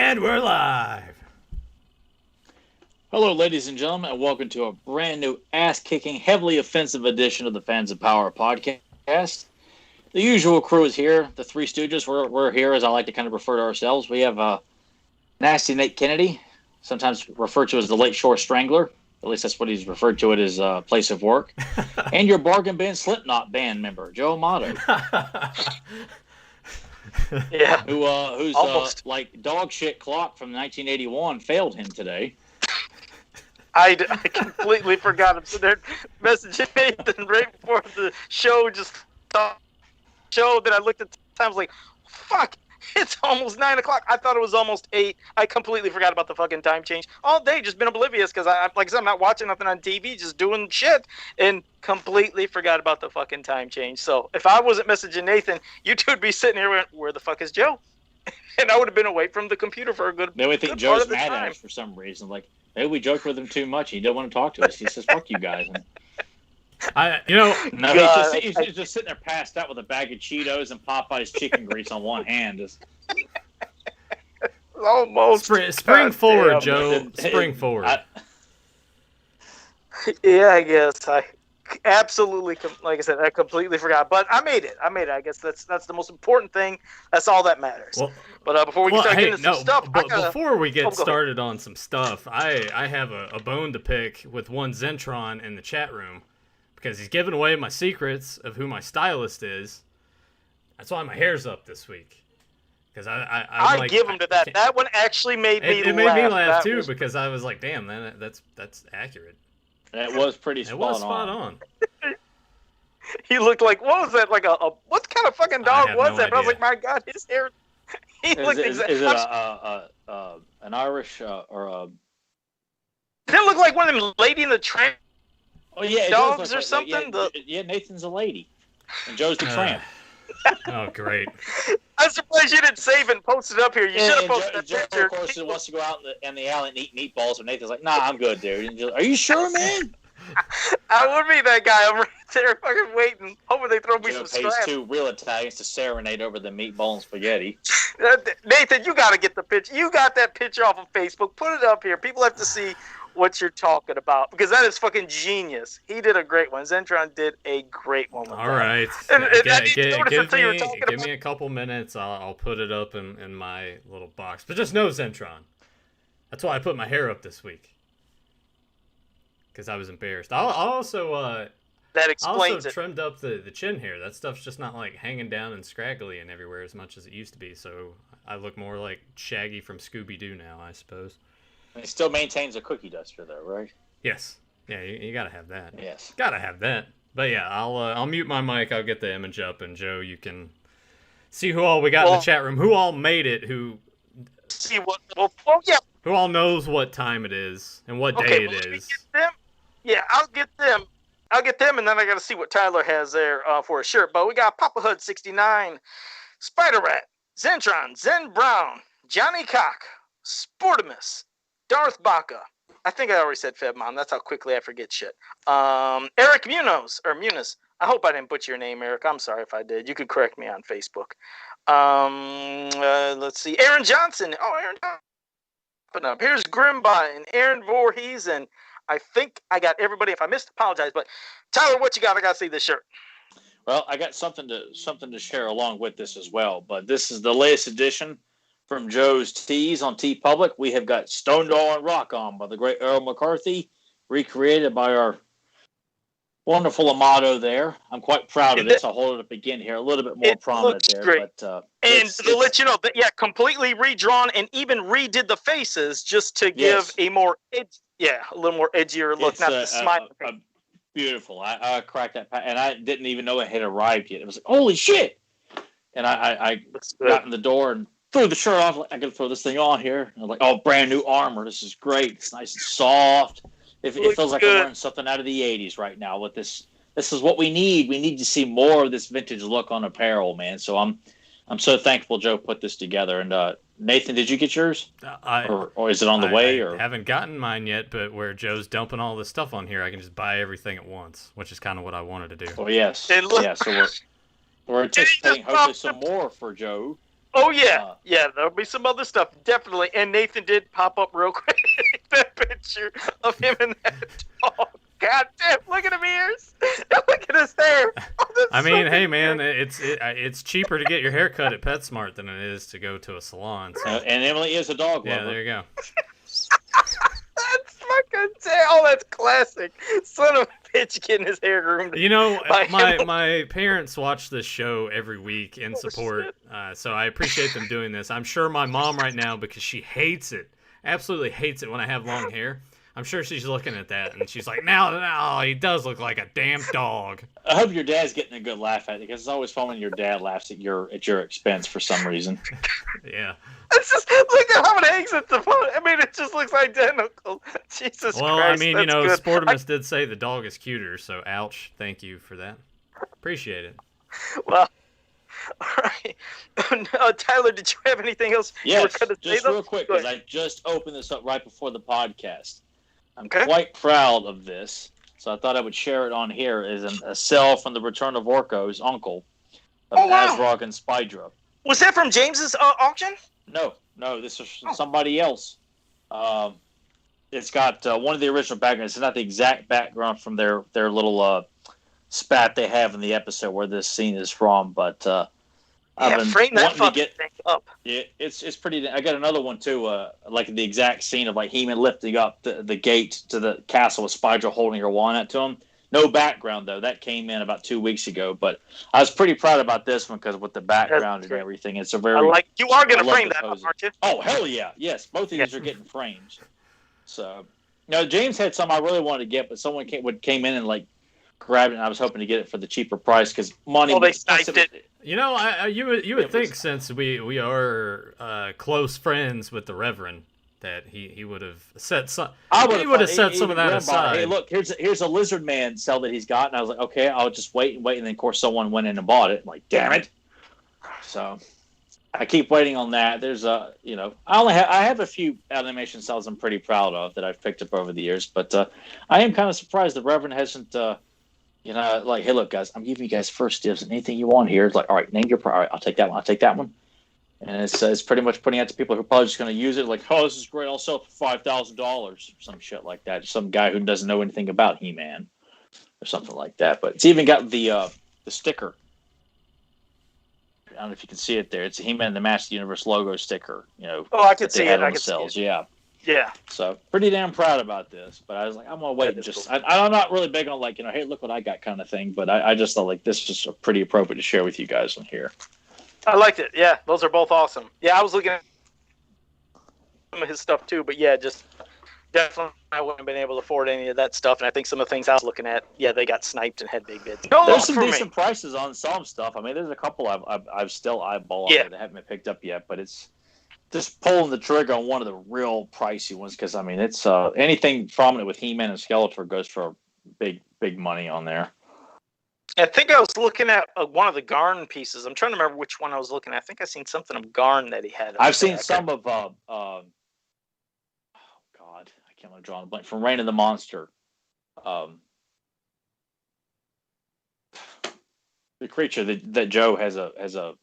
And we're live. Hello, ladies and gentlemen, and welcome to a brand new ass-kicking, heavily offensive edition of the Fans of Power podcast. The usual crew is here. The Three Stooges, we're here, as I like to kind of refer to ourselves. We have Nasty Nate Kennedy, sometimes referred to as the Lake Shore Strangler. At least that's what he's referred to at his place of work. And your bargain bin Slipknot band member, Joe Amato. Yeah, who's like dog shit clock from 1981 failed him today. I completely forgot. I'm sitting there messaging Nathan right before the show just stopped. Show that I looked at the time, I was like, fuck, it's almost 9 o'clock. I thought it was almost 8. I completely forgot about the fucking time change. All day, just been oblivious because like I said, I'm not watching nothing on TV, just doing shit, and completely forgot about the fucking time change. So if I wasn't messaging Nathan, you two would be sitting here, where the fuck is Joe? And I would have been away from the computer for a good. They would think Joe's mad at us for some reason. Like, maybe we joked with him too much. He didn't want to talk to us. He says, "Fuck you guys." And, he's just sitting there passed out with a bag of Cheetos and Popeye's chicken grease on one hand. Almost. Spring forward, Joe. Spring forward. Yeah, I guess I absolutely, like I said, I completely forgot. But I made it. I guess that's the most important thing. That's all that matters. Well, but before we start getting into some stuff, before we get started on some stuff, I have a bone to pick with one Zentron in the chat room because he's giving away my secrets of who my stylist is. That's why my hair's up this week. Because I give him to that. That one actually made me laugh. It made me laugh too because I was like, damn, man, that's accurate. That was pretty spot on. He looked like, what was that? Like what kind of fucking dog was that? Idea. But I was like, my God, his hair. Is it an Irish or a? Didn't it look like one of them Lady in the Tramp dogs or something? Yeah, Nathan's a lady, and Joe's the tramp. Oh, great! I'm surprised you didn't save and post it up here. You should have posted that Joe, picture. of course, wants to go out in the alley and eat meatballs, and Nathan's like, "Nah, I'm good, dude." Are you sure, man? I would be that guy. I'm right there fucking waiting, hoping they throw me some pays scraps. 2 real Italians to serenade over the meatball and spaghetti. Nathan, you got to get the picture. You got that picture off of Facebook. Put it up here. People have to see what you're talking about because that is fucking genius. He did a great one. Zentron did a great one. All right. Give me a couple minutes. I'll put it up in my little box. But just know, Zentron. That's why I put my hair up this week. Because I was embarrassed. I also trimmed up the chin hair. That stuff's just not like hanging down and scraggly and everywhere as much as it used to be. So I look more like Shaggy from Scooby-Doo now, I suppose. And he still maintains a cookie duster, though, right? Yes. Yeah, you gotta have that. Yes. Gotta have that. But yeah, I'll mute my mic. I'll get the image up, and Joe, you can see who all we got in the chat room. Who all made it? Who all knows what time it is and what day it is? Yeah, I'll get them, and then I got to see what Tyler has there for a shirt. But we got Papa Hood 69, Spider Rat, Zentron, Zen Brown, Johnny Cock, Sportimus, Darth Baca. I think I already said Febmon. That's how quickly I forget shit. Eric Munoz. I hope I didn't butcher your name, Eric. I'm sorry if I did. You could correct me on Facebook. Let's see. Aaron Johnson. Oh, Aaron Johnson. Here's Grimbine and Aaron Voorhees, and I think I got everybody. If I missed, apologize. But Tyler, what you got? I got to see this shirt. Well, I got something to share along with this as well. But this is the latest edition from Joe's Tees on TeePublic. We have got Stone Doll and Rock On by the great Earl McCarthy, recreated by our wonderful Amato there. I'm quite proud of this. I'll hold it up again here, a little bit more prominent there. Great. But, and to let you know, that completely redrawn and even redid the faces just to give a more a little more edgier look. Not the smile. Beautiful. I cracked that, and I didn't even know it had arrived yet. It was like, holy shit! And I got in the door and threw the shirt off. I could throw this thing on here. And I'm like, oh, brand new armor. This is great. It's nice and soft. It feels like I'm wearing something out of the 80s right now with this. This is what we need. We need to see more of this vintage look on apparel, man. So I'm so thankful Joe put this together. And Nathan, did you get yours? Or is it on the way? I haven't gotten mine yet, but where Joe's dumping all this stuff on here, I can just buy everything at once, which is kind of what I wanted to do. Oh, yes. So we're anticipating hopefully some more for Joe Oh yeah, there'll be some other stuff definitely. And Nathan did pop up real quick that picture of him and that dog. God damn! Look at him ears. Look at his hair. Oh, I mean, hey man, it's cheaper to get your hair cut at PetSmart than it is to go to a salon. So. And Emily is a dog lover. Yeah, there you go. That's fucking oh, that's classic. Son of a bitch getting his hair groomed. You know, my parents watch this show every week in support, so I appreciate them doing this. I'm sure my mom right now, because she hates it, absolutely hates it when I have long hair. I'm sure she's looking at that and she's like, "Now, he does look like a damn dog." I hope your dad's getting a good laugh at it, because it's always fun when your dad laughs at your expense for some reason. Yeah. It's just look at how it hangs at the phone. I mean, it just looks identical. Jesus Christ. Well, I mean, that's good. Sportimus did say the dog is cuter, so ouch. Thank you for that. Appreciate it. Well, all right. Tyler, did you have anything else? Yes, just real quick, because I just opened this up right before the podcast. I'm quite proud of this, so I thought I would share it on here. Is a sale from the Return of Orko's uncle of Azrog and Spydra. Was that from James's auction? No, this is from somebody else. It's got one of the original backgrounds. It's not the exact background from their little spat they have in the episode where this scene is from, but I've been frame that fucking thing up. Yeah, it's pretty. I got another one too, like the exact scene of like He-Man lifting up the gate to the castle with Spydra holding her wand out to him. No background though. That came in about 2 weeks ago, but I was pretty proud about this one because with the background and everything, it's a very. You are going to frame that up, aren't you? Oh hell yeah, yes. Both of these are getting framed. So, James had some I really wanted to get, but someone came in and like grabbed it, and I was hoping to get it for the cheaper price because money. Well, they sniped it. You know, you would think since we are close friends with the Reverend that he would have set some. He would have set some of that aside. Hey, look, here's a lizard man cell that he's got, and I was like, okay, I'll just wait, and then of course someone went in and bought it. I'm like, damn it! So I keep waiting on that. There's I have a few animation cells I'm pretty proud of that I've picked up over the years, but I am kind of surprised the Reverend hasn't. Like, hey, look, guys, I'm giving you guys first dibs. Anything you want here? It's like, all right, name your priority. I'll take that one. I'll take that one. And it's pretty much putting out to people who are probably just going to use it. Like, oh, this is great. I'll sell it for $5,000 or some shit like that. Some guy who doesn't know anything about He-Man or something like that. But it's even got the sticker. I don't know if you can see it there. It's a He-Man the Master Universe logo sticker. Oh, I can see it. I can see it. Yeah. Yeah. So pretty damn proud about this. But I was like, I'm gonna wait and just. Cool. I'm not really big on like hey, look what I got kind of thing. But I just thought like this is pretty appropriate to share with you guys on here. I liked it. Yeah, those are both awesome. Yeah, I was looking at some of his stuff too. But yeah, just definitely I wouldn't have been able to afford any of that stuff. And I think some of the things I was looking at, they got sniped and had big bids. There's some decent prices on some stuff. I mean, there's a couple I've still eyeballed that haven't been picked up yet, but it's. Just pulling the trigger on one of the real pricey ones because I mean it's anything prominent with He-Man and Skeletor goes for big money on there. I think I was looking at one of the Garn pieces. I'm trying to remember which one I was looking at. I think I seen something of Garn that he had. I've seen some of oh God, I can't remember drawing a blank from Reign of the Monster. The creature that Joe has a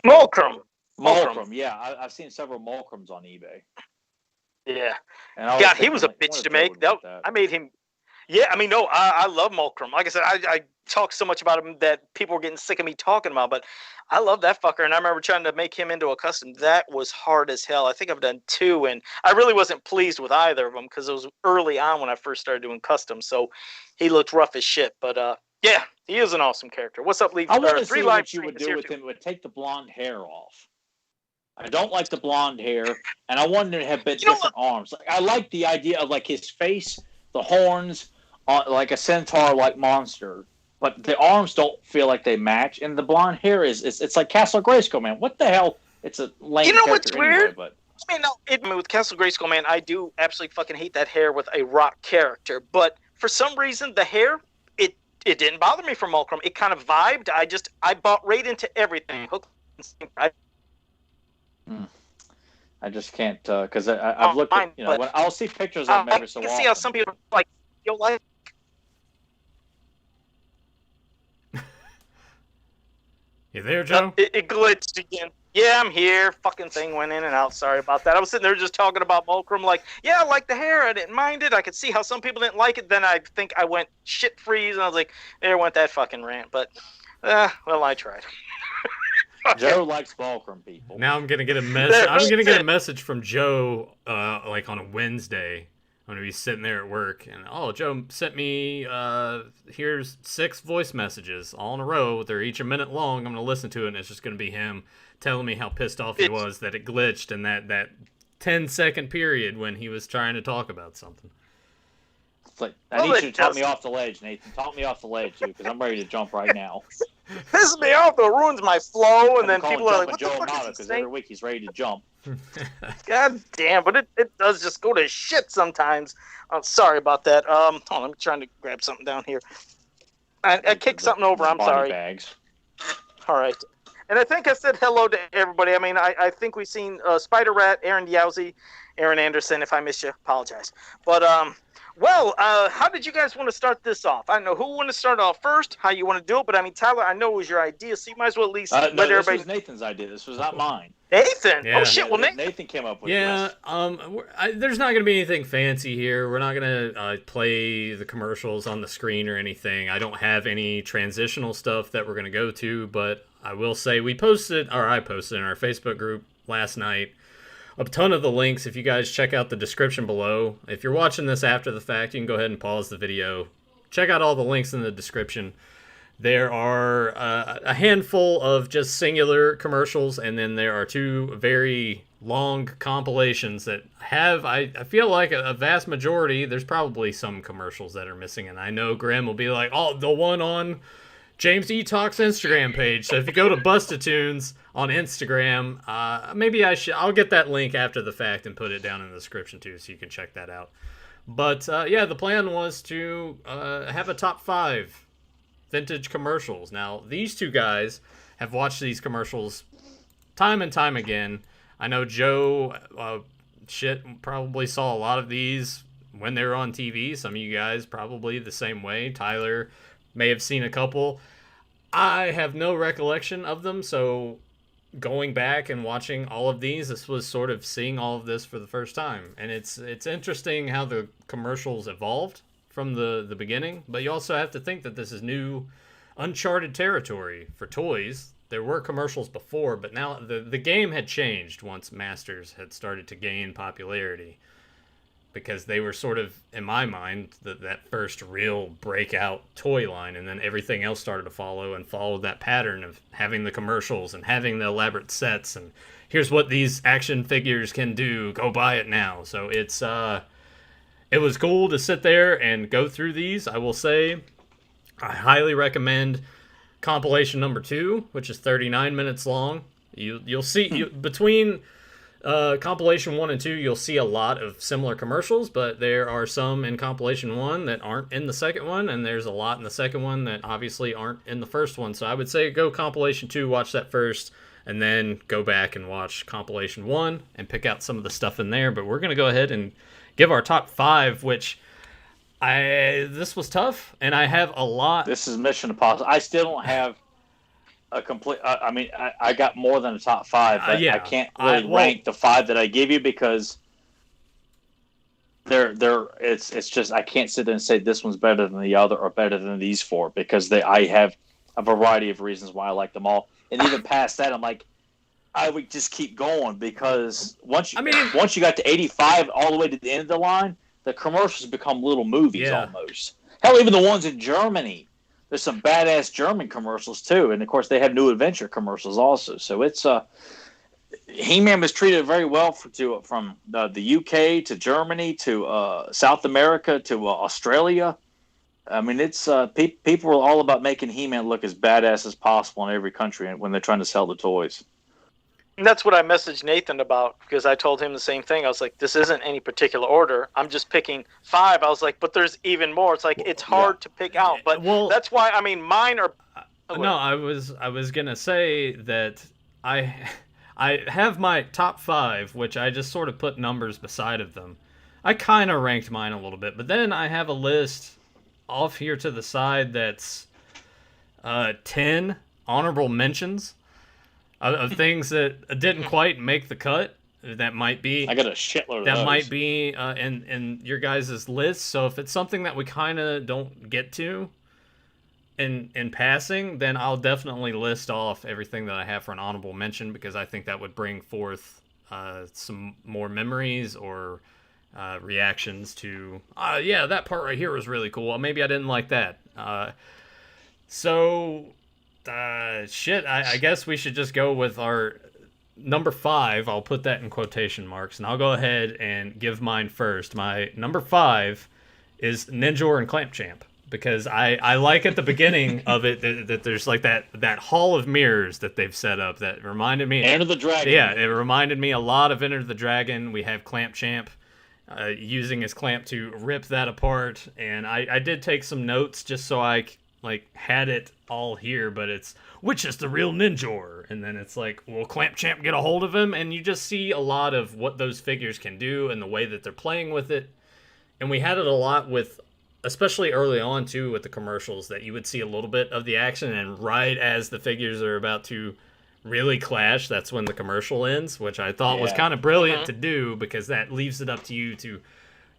Mulcrum. Mulcrum, yeah, I've seen several Mulcrums on eBay. Yeah, God, he was a bitch to make. I made him. Yeah, I mean, no, I love Mulcrum. Like I said, I talk so much about him that people were getting sick of me talking about. But I love that fucker, and I remember trying to make him into a custom. That was hard as hell. I think I've done 2, and I really wasn't pleased with either of them because it was early on when I first started doing customs. So he looked rough as shit, but yeah, he is an awesome character. What's up, Lee? I want to see what you would do with him. Would take the blonde hair off. I don't like the blonde hair, and I wanted him to have different arms. Like, I like the idea of like his face, the horns, like a centaur-like monster, but the arms don't feel like they match. And the blonde hair it's like Castle Grayskull, man. What the hell? It's a lame. You know what's anyway, weird? But I mean, with Castle Grayskull, man, I do absolutely fucking hate that hair with a rock character. But for some reason, the hair it didn't bother me for Mulcrum. It kind of vibed. I bought right into everything. I just can't because I've looked at when I'll see pictures of them every so often. I can see how some people like you'll like. You there, Joe? It glitched again. Yeah, I'm here. Fucking thing went in and out. Sorry about that. I was sitting there just talking about Mulcrum, like, yeah, I like the hair. I didn't mind it. I could see how some people didn't like it. Then I think I went shit freeze, and I was like, there went that fucking rant. But, well, I tried. Joe likes Mulcrum, people. Now I'm gonna get a message. I'm gonna get a message from Joe, like on a Wednesday. I'm gonna be sitting there at work, and Joe sent me here's 6 voice messages all in a row. They're each a minute long. I'm gonna listen to it, and it's just gonna be him telling me how pissed off he was that it glitched in that 10-second period when he was trying to talk about something. It's like, I need you to talk me off the ledge, Nathan. Talk me off the ledge, dude, because I'm ready to jump right now. Pisses me off, though. It ruins my flow, and then people are like, what Joe the fuck Amato, is because every week he's ready to jump. God damn, but it does just go to shit sometimes. I'm sorry about that. Hold on, I'm trying to grab something down here. I kicked something over. I'm sorry. Bags. All right. And I think I said hello to everybody. I mean, I think we've seen Spider Rat, Aaron Yowzy, Aaron Anderson. If I missed you, apologize. But how did you guys want to start this off? I don't know who want to start off first, how you want to do it, but I mean, Tyler, I know it was your idea, so you might as well at least let everybody. This was Nathan's idea. This was not mine. Nathan? Yeah. Oh shit! Well, Nathan came up with it. Yeah, there's not going to be anything fancy here. We're not going to play the commercials on the screen or anything. I don't have any transitional stuff that we're going to go to, but I will say I posted in our Facebook group last night a ton of the links. If you guys check out the description below, if you're watching this after the fact, you can go ahead and pause the video. Check out all the links in the description. There are a handful of just singular commercials, and then there are 2 very long compilations that have, I feel like a vast majority, there's probably some commercials that are missing, and I know Graham will be like, the one on James E. Talk's Instagram page. So if you go to Bustatunes on Instagram, maybe I'll get that link after the fact and put it down in the description too, so you can check that out. But the plan was to have a top 5 vintage commercials. Now, these 2 guys have watched these commercials time and time again. I know Joe probably saw a lot of these when they were on TV. Some of you guys probably the same way. Tyler may have seen a couple. I have no recollection of them, so going back and watching all of these, this was sort of seeing all of this for the first time. And it's interesting how the commercials evolved from the beginning, but you also have to think that this is new, uncharted territory for toys. There were commercials before, but now the game had changed once Masters had started to gain popularity, because they were sort of, in my mind, that first real breakout toy line, and then everything else started to follow and followed that pattern of having the commercials and having the elaborate sets, and here's what these action figures can do, go buy it now. So it was cool to sit there and go through these. I will say I highly recommend compilation number 2, which is 39 minutes long. You'll see between compilation 1 and 2, you'll see a lot of similar commercials, but there are some in compilation 1 that aren't in the second one, and there's a lot in the second one that obviously aren't in the first one. So I would say go compilation 2, watch that first, and then go back and watch compilation 1 and pick out some of the stuff in there. But we're going to go ahead and give our top 5, which this was tough, and I have a lot. This is Mission Impossible. I still don't have a complete. I got more than a top 5, but I can't really rank the 5 that I give you, because it's just I can't sit there and say this one's better than the other or better than these 4, because I have a variety of reasons why I like them all, and even past that, I'm like, I would just keep going, because once you got to 85 all the way to the end of the line, the commercials become little movies almost. Hell, even the ones in Germany, there's some badass German commercials too, and of course they have new adventure commercials also. So it's He-Man was treated very well from the UK to Germany to South America to Australia. I mean, it's people are all about making He-Man look as badass as possible in every country when they're trying to sell the toys. And that's what I messaged Nathan about, because I told him the same thing. I was like, this isn't any particular order. I'm just picking 5. I was like, but there's even more. It's like, it's hard to pick out. But that's why, I mean, mine are... No, I was going to say that I have my top 5, which I just sort of put numbers beside of them. I kind of ranked mine a little bit, but then I have a list off here to the side that's 10 honorable mentions. of things that didn't quite make the cut. That might be. I got a shitload of that those. might be in your guys' list. So if it's something that we kind of don't get to in passing, then I'll definitely list off everything that I have for an honorable mention, because I think that would bring forth some more memories or reactions to, yeah, that part right here was really cool. Well, maybe I didn't like that. Shit, I guess we should just go with our number 5. I'll put that in quotation marks, and I'll go ahead and give mine first. My number 5 is Ninja and Clamp Champ, because I like at the beginning of it that there's like that hall of mirrors that they've set up that reminded me. Enter the Dragon. Yeah, it reminded me a lot of Enter the Dragon. We have Clamp Champ using his clamp to rip that apart, and I did take some notes just so I had it all here, but it's, which is the real Ninjor? And then it's like, will Clamp Champ get a hold of him? And you just see a lot of what those figures can do and the way that they're playing with it. And we had it a lot with, especially early on too, with the commercials, that you would see a little bit of the action, and right as the figures are about to really clash, that's when the commercial ends, which I thought was kind of brilliant to do, because that leaves it up to you to,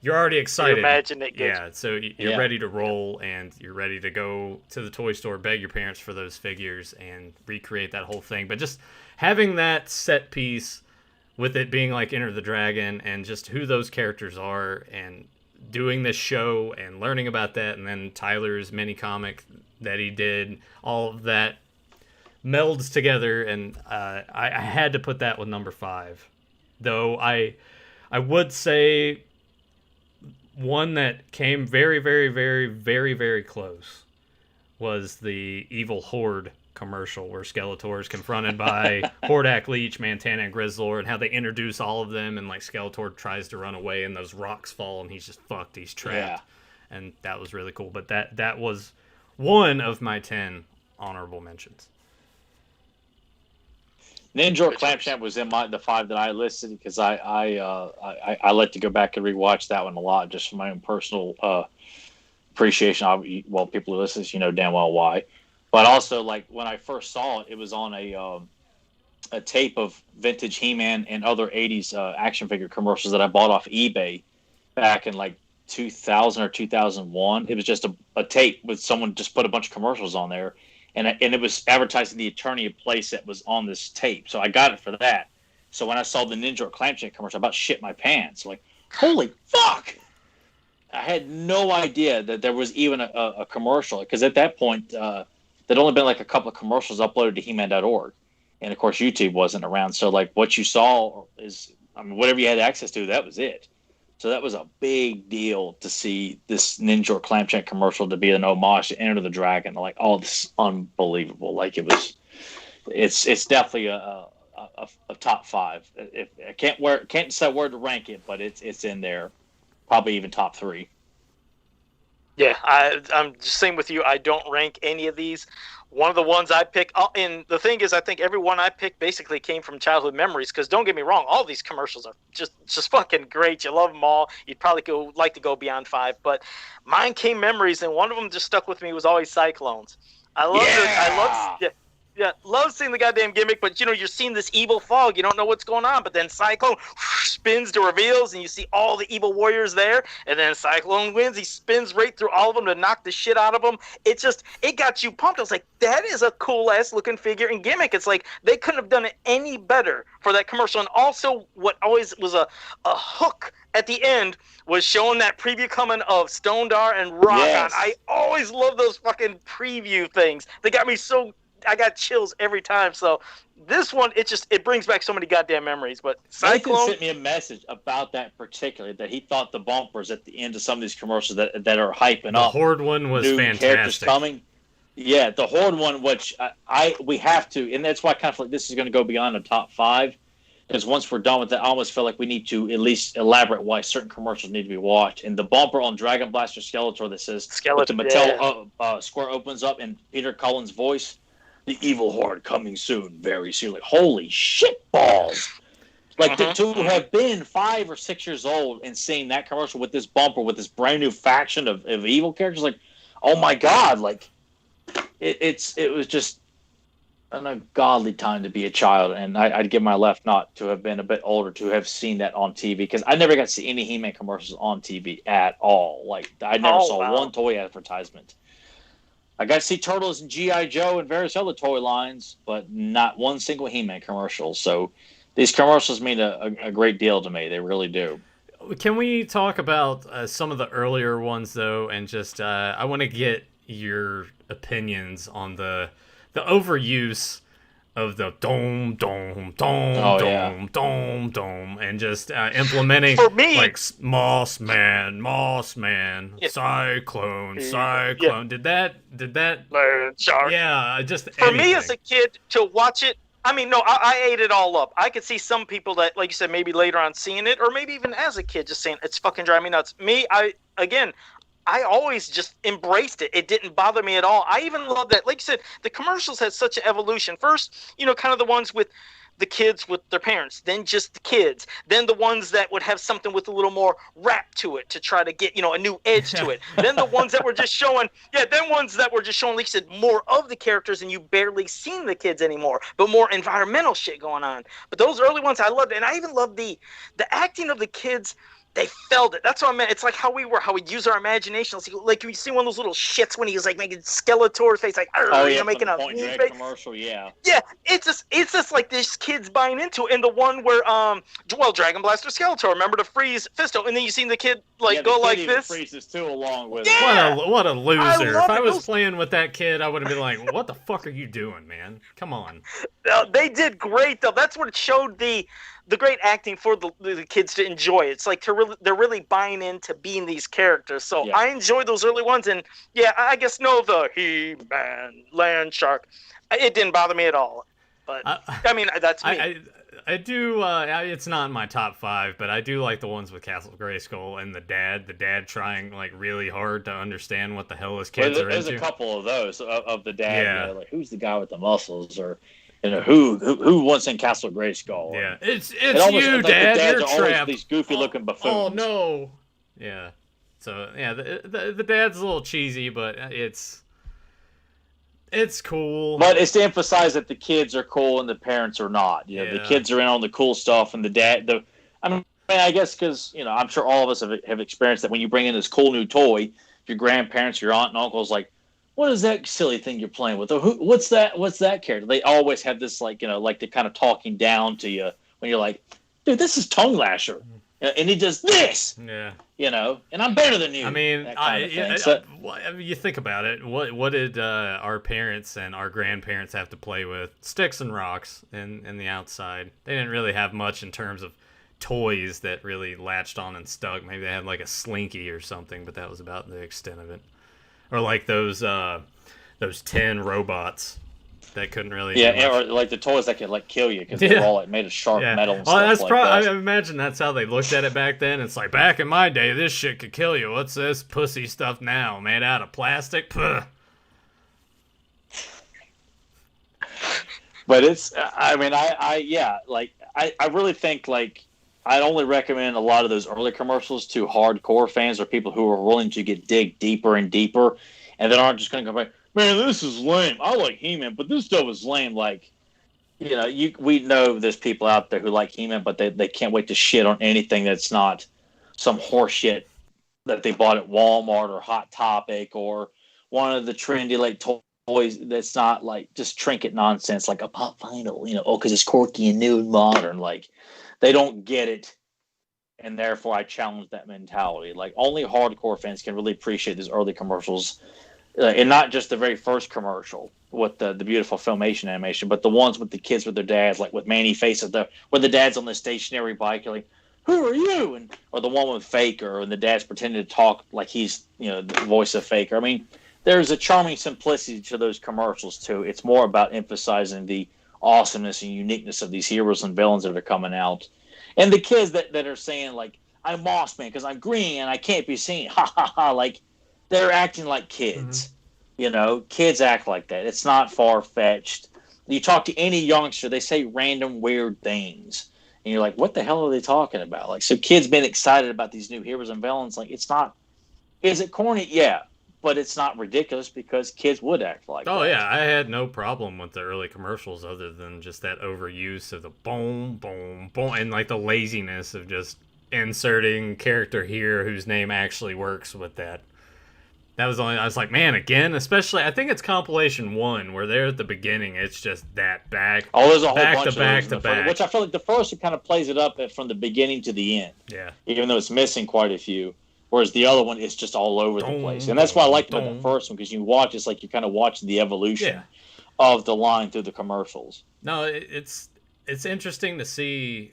you're already excited. You imagine it gets... Yeah, so you're ready to roll, and you're ready to go to the toy store, beg your parents for those figures, and recreate that whole thing. But just having that set piece with it being like Enter the Dragon, and just who those characters are, and doing this show and learning about that, and then Tyler's mini comic that he did, all of that melds together, and I had to put that with number 5. Though I would say one that came very, very, very, very, very close was the Evil Horde commercial, where Skeletor is confronted by Hordak, Leech, Mantana, and Grizzlord, and how they introduce all of them, and like Skeletor tries to run away, and those rocks fall, and he's just fucked, he's trapped. And that was really cool. But that was one of my 10 honorable mentions. Ninja Clamp Champ was in the 5 that I listed, because I like to go back and rewatch that one a lot, just for my own personal appreciation. Well, people who listen, you know damn well why. But also, like, when I first saw it, it was on a tape of vintage He-Man and other 80s action figure commercials that I bought off eBay back in like 2000 or 2001. It was just a tape with someone just put a bunch of commercials on there. And it was advertising the Eternia playset was on this tape. So I got it for that. So when I saw the Ninja Clamp Champ commercial, I about shit my pants. Like, holy fuck! I had no idea that there was even a commercial. Because at that point, there'd only been like a couple of commercials uploaded to He-Man.org. And of course, YouTube wasn't around. So like what you saw is, I mean, whatever you had access to, that was it. So that was a big deal to see this Ninja Clamp Champ commercial to be an homage to Enter the Dragon. Like, oh, this is unbelievable. Like, it's definitely a top 5. I can't decide where to rank it, but it's in there. Probably even top 3. Yeah, I'm just same with you. I don't rank any of these. One of the ones I pick, and the thing is, I think every one I picked basically came from childhood memories. Because don't get me wrong, all these commercials are just fucking great. You love them all. You'd probably like to go beyond 5, but mine came memories, and one of them just stuck with me. Was always Cyclones. I love seeing the goddamn gimmick, but you're seeing this evil fog. You don't know what's going on, but then Cyclone spins to reveals, and you see all the evil warriors there, and then Cyclone wins. He spins right through all of them to knock the shit out of them. It got you pumped. I was like, that is a cool-ass looking figure and gimmick. It's like they couldn't have done it any better for that commercial. And also, what always was a hook at the end was showing that preview coming of Stone Dar and Rock On. I always love those fucking preview things. They got me so... I got chills every time. So this one, it brings back so many goddamn memories. But Cyclone sent me a message about that particularly, that he thought the bumpers at the end of some of these commercials that are hyping up. The Horde one was new fantastic. Characters coming. Yeah, the Horde one, which we have to, and that's why I kind of feel like this is going to go beyond the top 5. Because once we're done with that, I almost feel like we need to at least elaborate why certain commercials need to be watched. And the bumper on Dragon Blaster Skeletor that says with the Mattel square opens up and Peter Cullen's voice. The Evil Horde coming soon, very soon. Like, holy shit balls! Like, to have been 5 or 6 years old and seeing that commercial with this bumper, with this brand new faction of evil characters, like, oh my god! Like, it was just an ungodly time to be a child, and I'd give my left not to have been a bit older to have seen that on TV, because I never got to see any He-Man commercials on TV at all. Like, I never saw one toy advertisement. I got to see Turtles and G.I. Joe and various other toy lines, but not one single He-Man commercial. So these commercials mean a great deal to me. They really do. Can we talk about some of the earlier ones, though, and just I want to get your opinions on the overuse of the dome, dome, dome, dome, dome, dome, and just implementing For me, like Moss Man, Cyclone. Yeah. Did that? Shark. Yeah, just for anything. me as a kid to watch it. I mean, no, I ate it all up. I could see some people that, like you said, maybe later on seeing it, or maybe even as a kid just saying it's fucking driving me nuts. Me, I always just embraced it. It didn't bother me at all. I even love that. Like you said, the commercials had such an evolution. First, kind of the ones with the kids with their parents, then just the kids, then the ones that would have something with a little more rap to it to try to get, a new edge to it. Then the ones that were just showing, like you said, more of the characters and you barely seen the kids anymore, but more environmental shit going on. But those early ones I loved, and I even loved the acting of the kids. They felt it. That's what I meant. It's like how we use our imagination. Like you see one of those little shits when he was like making Skeletor's face, like making a Point Drag commercial, yeah. Yeah, it's just like this kid's buying into it. And the one where Dragon Blaster Skeletor, remember to freeze Fisto, and then you see the kid go like this. Freezes too along with yeah! it. What a loser! If I was playing with that kid, I would have been like, "What the fuck are you doing, man? Come on." They did great though. That's what it showed the great acting for the kids to enjoy. It's like they're really buying into being these characters. So yeah. I enjoyed those early ones, and yeah, I guess the He-Man, Land Shark, it didn't bother me at all. But I mean, that's me. I do. It's not in my top 5, but I do like the ones with Castle Grayskull and the dad trying like really hard to understand what the hell his kids are into. There's a couple of those of the dad. Like, who's the guy with the muscles, or who wants in Castle Grayskull? Yeah, it's you, Dad. You're trapped. These goofy looking buffoons. Oh no. Yeah. So yeah, the dad's a little cheesy, but it's cool. But it's to emphasize that the kids are cool and the parents are not. The kids are in on the cool stuff, and I guess because I'm sure all of us have experienced that when you bring in this cool new toy, your grandparents, your aunt and uncle's like, what is that silly thing you're playing with? Or what's that character? They always have this like they're kind of talking down to you when you're like, dude, this is Tongue Lasher, and he does this. Yeah. And I'm better than you. I mean, you think about it. What did our parents and our grandparents have to play with? Sticks and rocks in the outside. They didn't really have much in terms of toys that really latched on and stuck. Maybe they had like a Slinky or something, but that was about the extent of it. Or like those 10 robots that couldn't really. Yeah, or like the toys that could like kill you because they're all like made of sharp metal. And that's stuff probably. I imagine that's how they looked at it back then. It's like back in my day, this shit could kill you. What's this pussy stuff now? Made out of plastic? Puh. But it's. I mean, I really think like I'd only recommend a lot of those early commercials to hardcore fans or people who are willing to dig deeper and deeper, and that aren't just going to go back. Man, this is lame. I like He-Man, but this stuff is lame. Like, we know there's people out there who like He-Man, but they can't wait to shit on anything that's not some horse shit that they bought at Walmart or Hot Topic or one of the trendy like toys that's not like just trinket nonsense like a pop vinyl. Because it's quirky and new and modern. Like, they don't get it, and therefore I challenge that mentality. Like, only hardcore fans can really appreciate these early commercials. And not just the very first commercial with the beautiful filmation animation, but the ones with the kids with their dads, like with Manny Faces, where the dad's on the stationary bike, you're like, who are you? Or the one with Faker, and the dad's pretending to talk like he's the voice of Faker. I mean, there's a charming simplicity to those commercials too. It's more about emphasizing the awesomeness and uniqueness of these heroes and villains that are coming out. And the kids that are saying like, I'm Moss Man because I'm green and I can't be seen. Ha ha ha. Like, they're acting like kids. Mm-hmm. Kids act like that. It's not far-fetched. You talk to any youngster, they say random weird things. And you're like, what the hell are they talking about? Like, so kids been excited about these new heroes and villains. Like, it's not. Is it corny? Yeah. but it's not ridiculous because kids would act like that. Oh yeah, I had no problem with the early commercials other than just that overuse of the boom, boom, boom, and like the laziness of just inserting character here whose name actually works with that. That was only, I was like, man, again, especially, I think it's compilation 1, where they're at the beginning, it's just that back. Oh, there's a whole back bunch to back to of back. which I feel like the first one kind of plays it up from the beginning to the end. Yeah. Even though it's missing quite a few. Whereas the other one is just all over the place. And that's why I liked about the first one, because you watch, it's like you're kind of watching the evolution of the line through the commercials. No, it's interesting to see,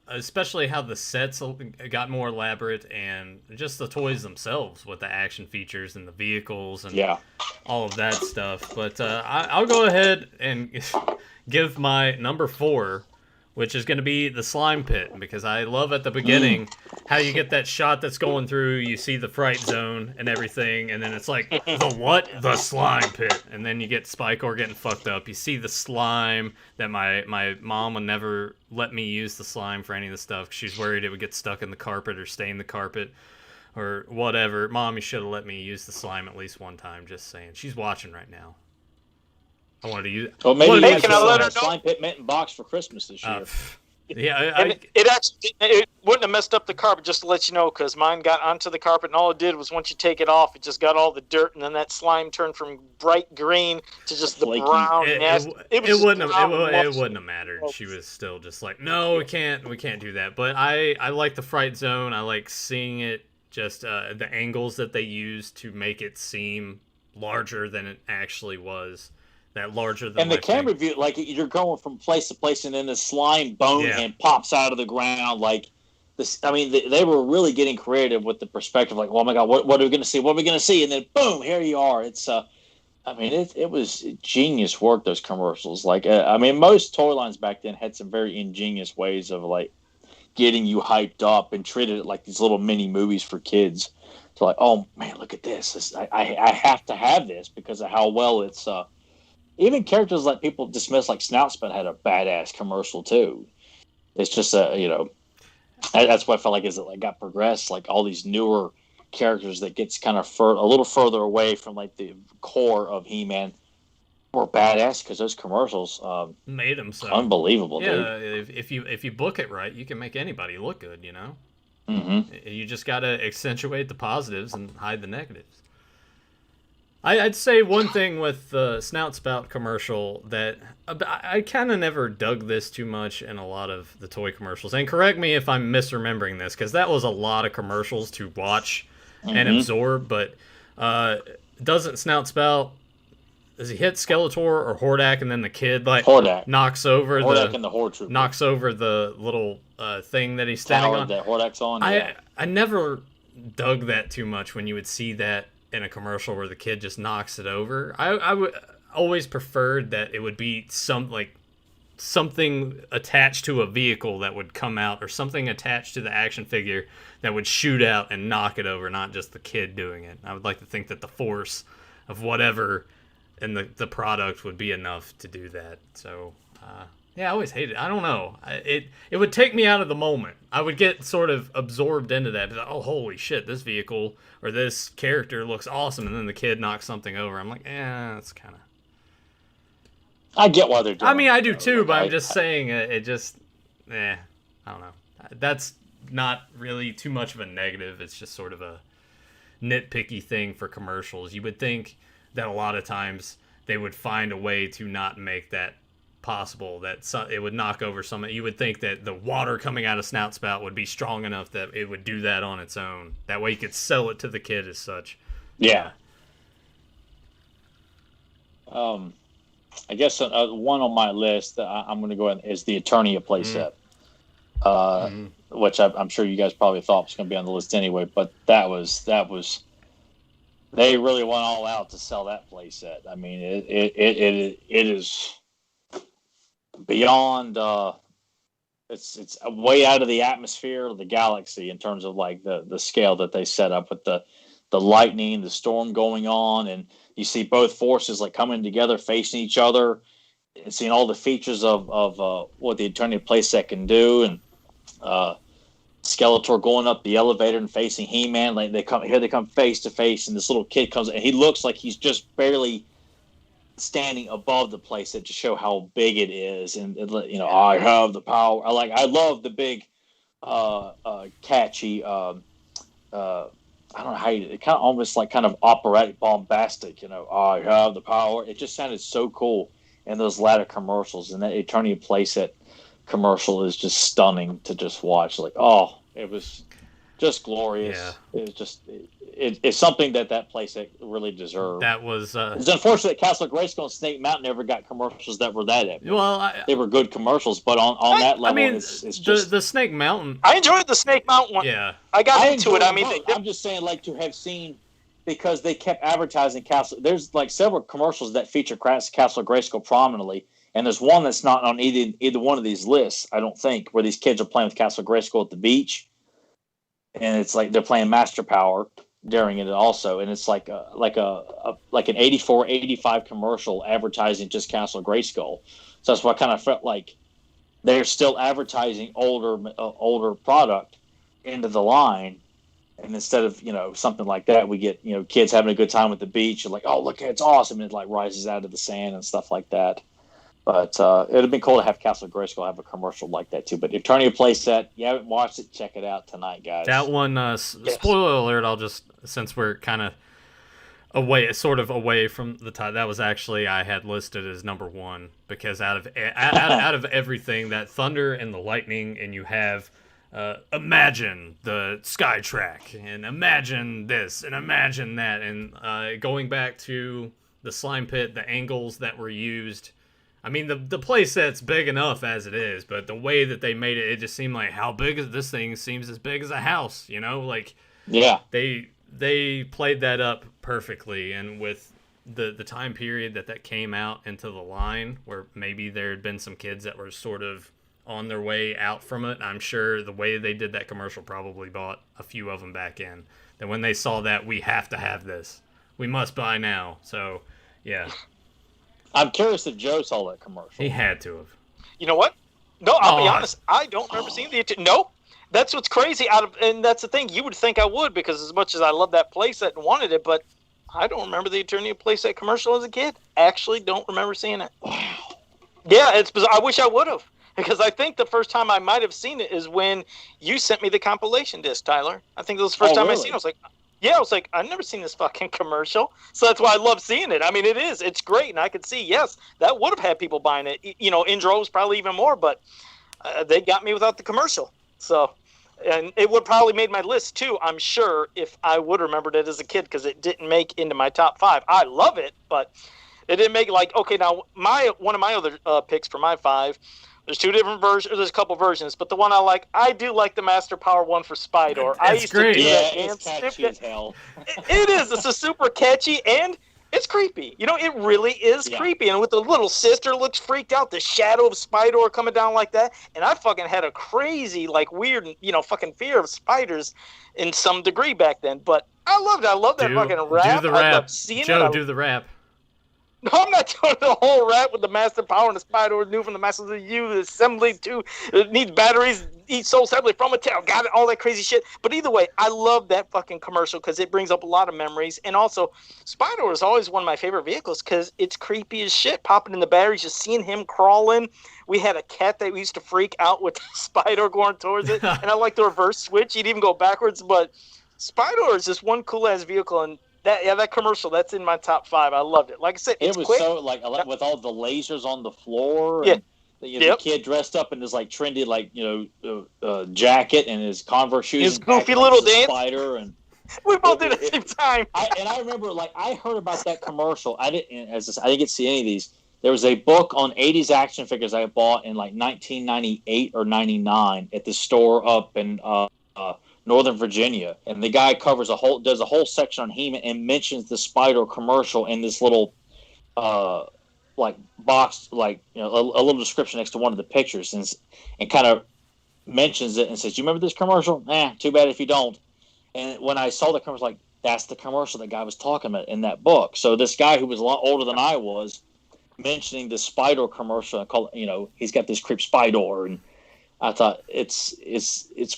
especially how the sets got more elaborate and just the toys themselves with the action features and the vehicles and all of that stuff. But I'll go ahead and give my number 4, which is going to be the slime pit, because I love at the beginning how you get that shot that's going through, you see the fright zone and everything, and then it's like, the what? The slime pit. And then you get Spikor getting fucked up. You see the slime that my mom would never let me use the slime for any of the stuff. She's worried it would get stuck in the carpet or stain the carpet or whatever. Mom, you should have let me use the slime at least one time, just saying. She's watching right now. I wanted to use. Well, maybe you can I let her know? Slime Pit Mint and Box for Christmas this year. Yeah, it actually it wouldn't have messed up the carpet, just to let you know, because mine got onto the carpet, and all it did was once you take it off, it just got all the dirt, and then that slime turned from bright green to just the brown. It wouldn't have mattered. She was still just like, no, we can't do that. But I like the fright zone. I like seeing it, just the angles that they use to make it seem larger than it actually was. That larger than and the camera view, like you're going from place to place, and then the slime bone hand pops out of the ground. Like this, I mean, they were really getting creative with the perspective. Like, oh my god, what are we going to see? What are we going to see? And then boom, here you are. It's I mean, it was genius work. Those commercials, like, I mean, most toy lines back then had some very ingenious ways of like getting you hyped up and treated it like these little mini movies for kids. So like, oh man, look at this. I have to have this because of how well it's. Even characters like people dismiss, like Snoutspout, had a badass commercial too. It's just that's what I felt like as it like got progressed. Like all these newer characters that gets kind of a little further away from like the core of He-Man were badass because those commercials made them so unbelievable. Yeah, dude. if you book it right, you can make anybody look good. You know, mm-hmm. You just got to accentuate the positives and hide the negatives. I'd say one thing with the Snoutspout commercial that I kind of never dug this too much in a lot of the toy commercials. And correct me if I'm misremembering this, because that was a lot of commercials to watch and absorb. But doesn't Snoutspout, does he hit Skeletor or Hordak, and then the kid like knocks over Hordak and the Horde Trooper. Knocks over the little thing that he's standing on? That Hordak's on. I never dug that too much when you would see that in a commercial where the kid just knocks it over. I would always preferred that it would be something attached to a vehicle that would come out, or something attached to the action figure that would shoot out and knock it over, not just the kid doing it. I would like to think that the force of whatever in the product would be enough to do that. So yeah, I always hated it. I don't know. It would take me out of the moment. I would get sort of absorbed into that. Like, oh, holy shit, this vehicle or this character looks awesome. And then the kid knocks something over. I'm like, that's kind of... I get why they're doing it. I mean, I do too, but I'm just saying it just... I don't know. That's not really too much of a negative. It's just sort of a nitpicky thing for commercials. You would think that a lot of times they would find a way to not make that possible, that it would knock over something. You would think that the water coming out of Snoutspout would be strong enough that it would do that on its own. That way you could sell it to the kid as such. Yeah. I guess one on my list I'm going to go ahead is the Eternia playset, which I'm sure you guys probably thought was going to be on the list anyway, but that was they really went all out to sell that playset. I mean, it is beyond it's way out of the atmosphere of the galaxy in terms of like the scale that they set up with the lightning, the storm going on, and you see both forces like coming together facing each other and seeing all the features of what the Eternia playset can do, and Skeletor going up the elevator and facing He-Man. Like they come face to face, and this little kid comes, and he looks like he's just barely standing above the playset to show how big it is. And I have the power. I love the big, catchy. I don't know how it kind of almost like kind of operatic, bombastic. I have the power. It just sounded so cool in those latter commercials, and that Eternia playset commercial is just stunning to just watch. It was just glorious. Yeah. It was just it's something that playset really deserved. That was it's unfortunate that Castle Grayskull and Snake Mountain never got commercials that were that epic. Well, they were good commercials, but on that level, it's just the Snake Mountain. I enjoyed the Snake Mountain one. Yeah, I got into it. I mean, I'm just saying, like, to have seen, because they kept advertising Castle. There's like several commercials that feature Castle Grayskull prominently, and there's one that's not on either one of these lists, I don't think, where these kids are playing with Castle Grayskull at the beach, and it's like they're playing Master Power during it also, and it's like an 84, 85 commercial advertising just Castle Grayskull. So that's why I kind of felt like they're still advertising older product into the line. And instead of, something like that, we get, kids having a good time at the beach and like, oh, look, it's awesome. And it like rises out of the sand and stuff like that. But it would have been cool to have Castle Grayskull have a commercial like that too. But Eternia playset, you haven't watched it, check it out tonight, guys. That one, spoiler alert, I'll just, since we're kind of away from the time, that was actually, I had listed as number one, because out of everything, that thunder and the lightning, and you have imagine the sky track, and imagine this, and imagine that, and going back to the slime pit, the angles that were used. I mean, the playset's big enough as it is, but the way that they made it, it just seemed like, how big is this thing? Seems as big as a house, Yeah. They played that up perfectly, and with the time period that came out into the line, where maybe there had been some kids that were sort of on their way out from it, I'm sure the way they did that commercial probably brought a few of them back in. That when they saw that, we have to have this. We must buy now. So, yeah. I'm curious if Joe saw that commercial. He had to have. You know what? No, I'll be honest. I don't remember seeing the... No. That's what's crazy. And that's the thing. You would think I would, because as much as I love that playset and wanted it, but I don't remember the Eternia playset commercial as a kid. Actually, don't remember seeing it. Wow. Yeah, it's bizarre. I wish I would have, because I think the first time I might have seen it is when you sent me the compilation disc, Tyler. I think that was the first time really? I seen it. I was like, I've never seen this fucking commercial. So that's why I love seeing it. I mean, it's great. And I could see, yes, that would have had people buying it, in droves, probably even more, but they got me without the commercial. So, and it would probably made my list too, I'm sure, if I would have remembered it as a kid, because it didn't make into my top 5. I love it, but it didn't make okay, now one of my other picks for my 5, there's 2 different versions, there's a couple versions, but the one I do like the Master Power one for Spydor. I used great. to do that. It's catchy as hell. It is. It's a super catchy, and it's creepy. It really is creepy. And with the little sister looks freaked out, the shadow of Spydor coming down like that. And I fucking had a crazy, weird, fucking fear of spiders in some degree back then. But I loved it. I love that fucking rap. Do the rap. I loved seeing Joe, it. do the rap. No, I'm not doing the whole rap with the Master Power and the Spydor new from the Masters of You, the Assembly 2, it needs batteries, each soul assembly from a tail, got it, all that crazy shit. But either way, I love that fucking commercial because it brings up a lot of memories. And also, Spydor is always one of my favorite vehicles because it's creepy as shit, popping in the batteries, just seeing him crawling. We had a cat that we used to freak out with Spydor going towards it, and I like the reverse switch. He'd even go backwards, but Spydor is just one cool-ass vehicle, and that commercial, that's in my top 5. I loved it. Like I said, it's quick. So with all the lasers on the floor. And, the kid dressed up in his trendy jacket and his Converse shoes. His goofy little dance. Spider and we both did at the same time. I remember I heard about that commercial. I didn't get to see any of these. There was a book on 80s action figures I bought in 1998 or 99 at the store up in Northern Virginia, and the guy does a whole section on He-Man and mentions the Spydor commercial in this little box, a little description next to one of the pictures, and kind of mentions it and says, "You remember this commercial? Too bad if you don't." And when I saw the commercial, that's the commercial that guy was talking about in that book. So this guy who was a lot older than I was mentioning the Spydor commercial, and he's got this creep Spydor, and I thought it's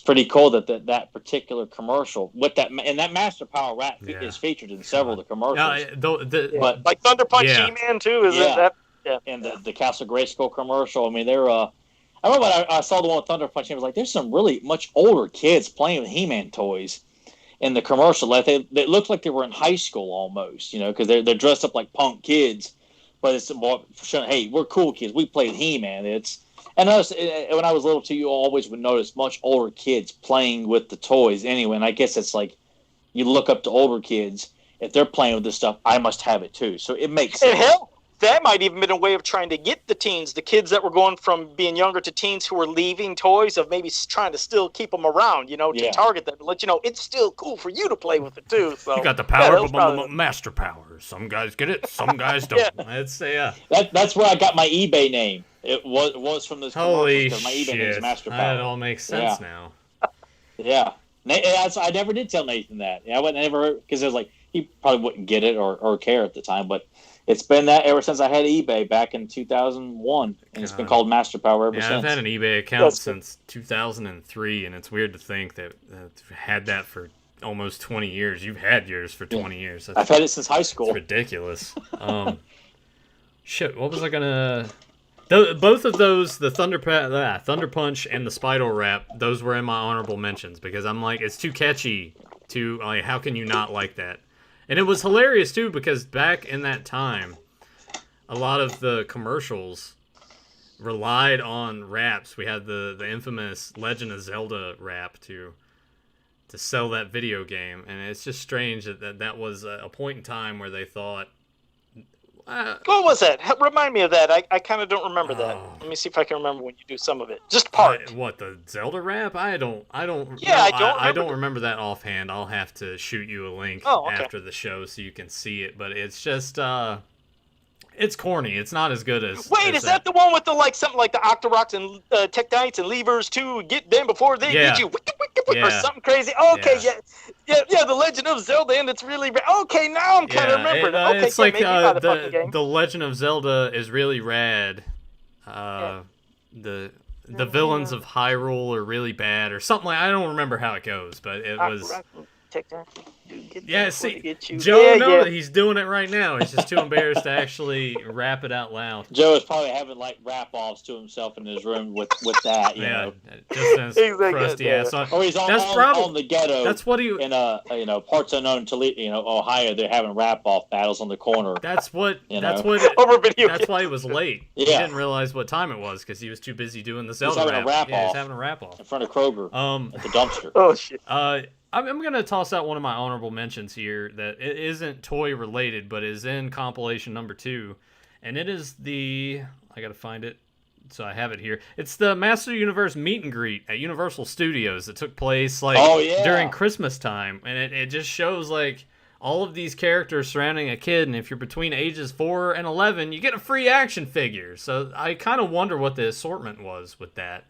pretty cool that particular commercial with that, and that Master Power rap is featured in several of the commercials. But like Thunder Punch He-Man too, is it that? Yeah. And the Castle Grayskull commercial. I mean, they're. I remember when I saw the one with Thunder Punch. I was like, "There's some really much older kids playing with He-Man toys." In the commercial, like they looked like they were in high school almost, because they're dressed up like punk kids, but it's more showing, hey, we're cool kids. We play with He-Man. And when I was little too, you always would notice much older kids playing with the toys anyway. And I guess it's like you look up to older kids. If they're playing with this stuff, I must have it too. So it makes sense. And hell, that might even been a way of trying to get the teens, the kids that were going from being younger to teens who were leaving toys, of maybe trying to still keep them around, to target them and let you know it's still cool for you to play with it too. So you got the power, Master Power. Some guys get it, some guys don't. It's That's where I got my eBay name. It was from this commercial because my eBay name is Master Power. That all makes sense now. Yeah. I never did tell Nathan that. I wouldn't ever, because it was like he probably wouldn't get it or care at the time, but it's been that ever since I had eBay back in 2001, and it's been called Master Power ever since. I've had an eBay account since 2003, and it's weird to think that I've had that for almost 20 years. You've had yours for 20 years. I've had it since high school. It's ridiculous. Shit, what was I gonna... Both of those, the Thunder Punch and the Spider Rap, those were in my honorable mentions, because I'm like, it's too catchy to, like, how can you not like that? And it was hilarious, too, because back in that time, a lot of the commercials relied on raps. We had the infamous Legend of Zelda rap to sell that video game. And it's just strange that was a point in time where they thought... what was that? Remind me of that. I kind of don't remember that. Let me see if I can remember when you do some of it. Just part. What, the Zelda rap? I don't. Yeah, I don't remember that offhand. I'll have to shoot you a link after the show so you can see it. But it's just it's corny. It's not as good as. Wait, is that the one with the something like the Octoroks and Tektites and Levers to get them before they get you? Or something crazy. Okay, yeah. The Legend of Zelda, and it's really okay. Now I'm kind of remembering. Okay, it's like the Legend of Zelda is really rad. The villains of Hyrule are really bad, or something like. I don't remember how it goes, but it was. See, Joe knows that he's doing it right now. He's just too embarrassed to actually rap it out loud. Joe is probably having rap-offs to himself in his room with that, you know. Just as crusty ass. Or he's on the ghetto. That's what he in parts unknown Toledo, Ohio. They're having rap-off battles on the corner. That's what. Over video. That's why he was late. Yeah. He didn't realize what time it was because he was too busy doing the Zelda rap. He's having a rap-off in front of Kroger at the dumpster. Oh shit. I'm going to toss out one of my honorable mentions here that it isn't toy related, but is in compilation number 2. And it is I got to find it. So I have it here. It's the Master Universe meet and greet at Universal Studios that took place during Christmas time. And it just shows all of these characters surrounding a kid. And if you're between ages 4 and 11, you get a free action figure. So I kind of wonder what the assortment was with that.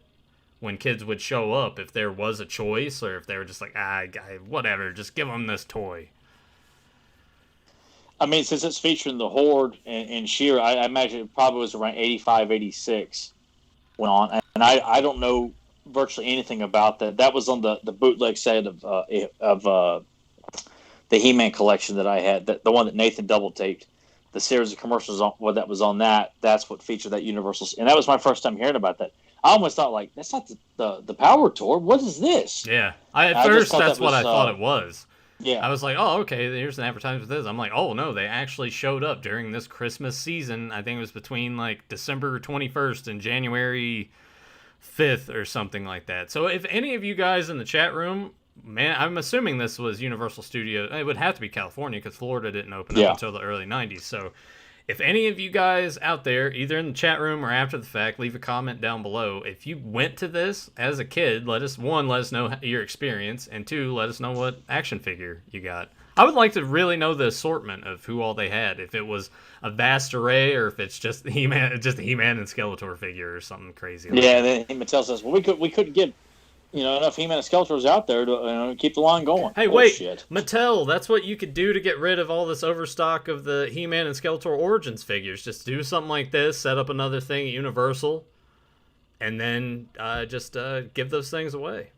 When kids would show up, if there was a choice, or if they were just like, whatever, just give them this toy. I mean, since it's featuring the Horde and Sheer, I imagine it probably was around 85, 86 went on. And I don't know virtually anything about that. That was on the bootleg set of the He-Man collection that I had, the one that Nathan double taped. The series of commercials that was on that's what featured that Universal. And that was my first time hearing about that. I almost thought, that's not the Power Tour. What is this? Yeah. At first, that's what I thought it was. Yeah. I was like, oh, okay, here's an advertisement for this. I'm like, oh, no, they actually showed up during this Christmas season. I think it was between, December 21st and January 5th or something like that. So if any of you guys in the chat room, man, I'm assuming this was Universal Studios. It would have to be California because Florida didn't open up until the early 90s. So if any of you guys out there, either in the chat room or after the fact, leave a comment down below. If you went to this as a kid, let us know your experience, and 2, let us know what action figure you got. I would like to really know the assortment of who all they had. If it was a vast array, or if it's just He-Man, and Skeletor figure, or something crazy. Yeah, then Mattel says, well, we couldn't get enough He-Man and Skeletors out there to keep the line going. Hey, wait, Mattel, that's what you could do to get rid of all this overstock of the He-Man and Skeletor Origins figures. Just do something like this, set up another thing at Universal, and then just give those things away.